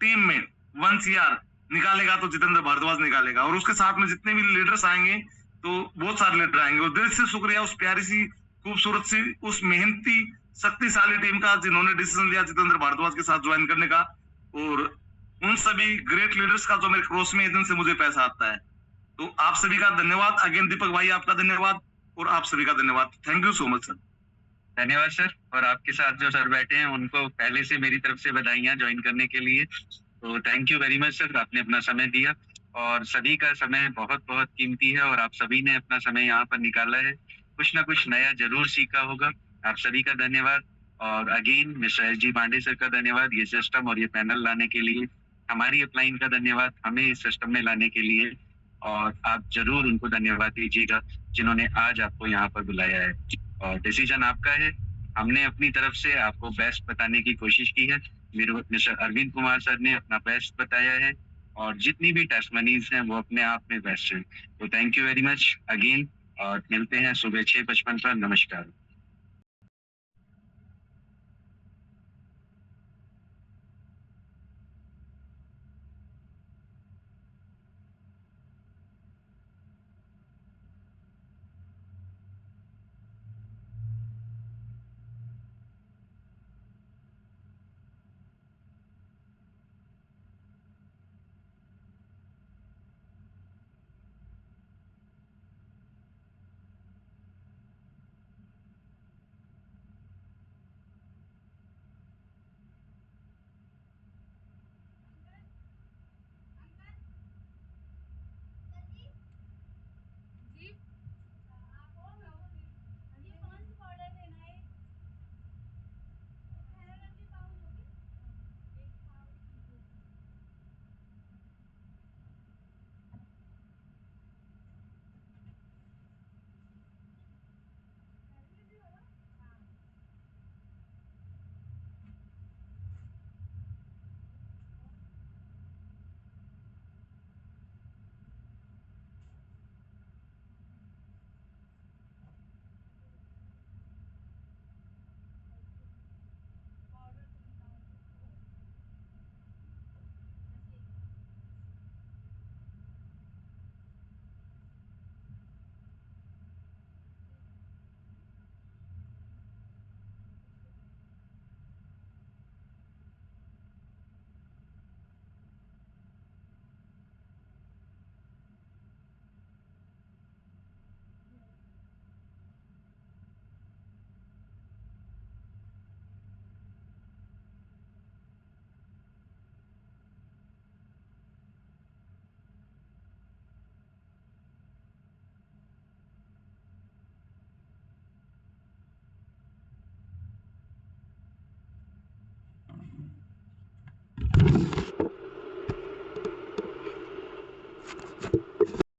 टीम में 1 CR निकालेगा तो जितेंद्र भारद्वाज निकालेगा, और उसके साथ में जितने भी लीडर्स आएंगे तो बहुत सारे लीडर आएंगे। और दिल से शुक्रिया उस प्यारी सी खूबसूरत सी उस मेहनती शक्तिशाली टीम का जिन्होंने डिसीजन लिया जितेंद्र भारद्वाज के साथ ज्वाइन करने का, और उन सभी ग्रेट लीडर्स का जो मेरे क्रॉस में दिन से मुझे पैसा आता है। तो आप सभी का धन्यवाद अगेन। दीपक भाई आपका धन्यवाद और आप सभी का धन्यवाद। Thank you so much sir. धन्यवाद सर। और आपके साथ जो सर बैठे हैं उनको पहले से मेरी तरफ से बधाइयाँ ज्वाइन करने के लिए। तो thank you very much sir, आपने अपना समय दिया और सभी का समय बहुत बहुत कीमती है और आप सभी ने अपना समय यहाँ पर निकाला है, कुछ ना कुछ नया जरूर सीखा होगा। आप सभी का धन्यवाद। और again mister S G Pandey sir का धन्यवाद ये सिस्टम और ये पैनल लाने के लिए, हमारी अपलाइन का धन्यवाद हमें इस सिस्टम में लाने के लिए, और आप जरूर उनको धन्यवाद दीजिएगा जिन्होंने आज आपको यहाँ पर बुलाया है। और डिसीजन आपका है, हमने अपनी तरफ से आपको बेस्ट बताने की कोशिश की है। मेरे मिस्टर अरविंद कुमार सर ने अपना बेस्ट बताया है और जितनी भी टेस्टमनीज हैं वो अपने आप में बेस्ट है। तो thank you very much again और मिलते हैं सुबह 6:55 पर। नमस्कार।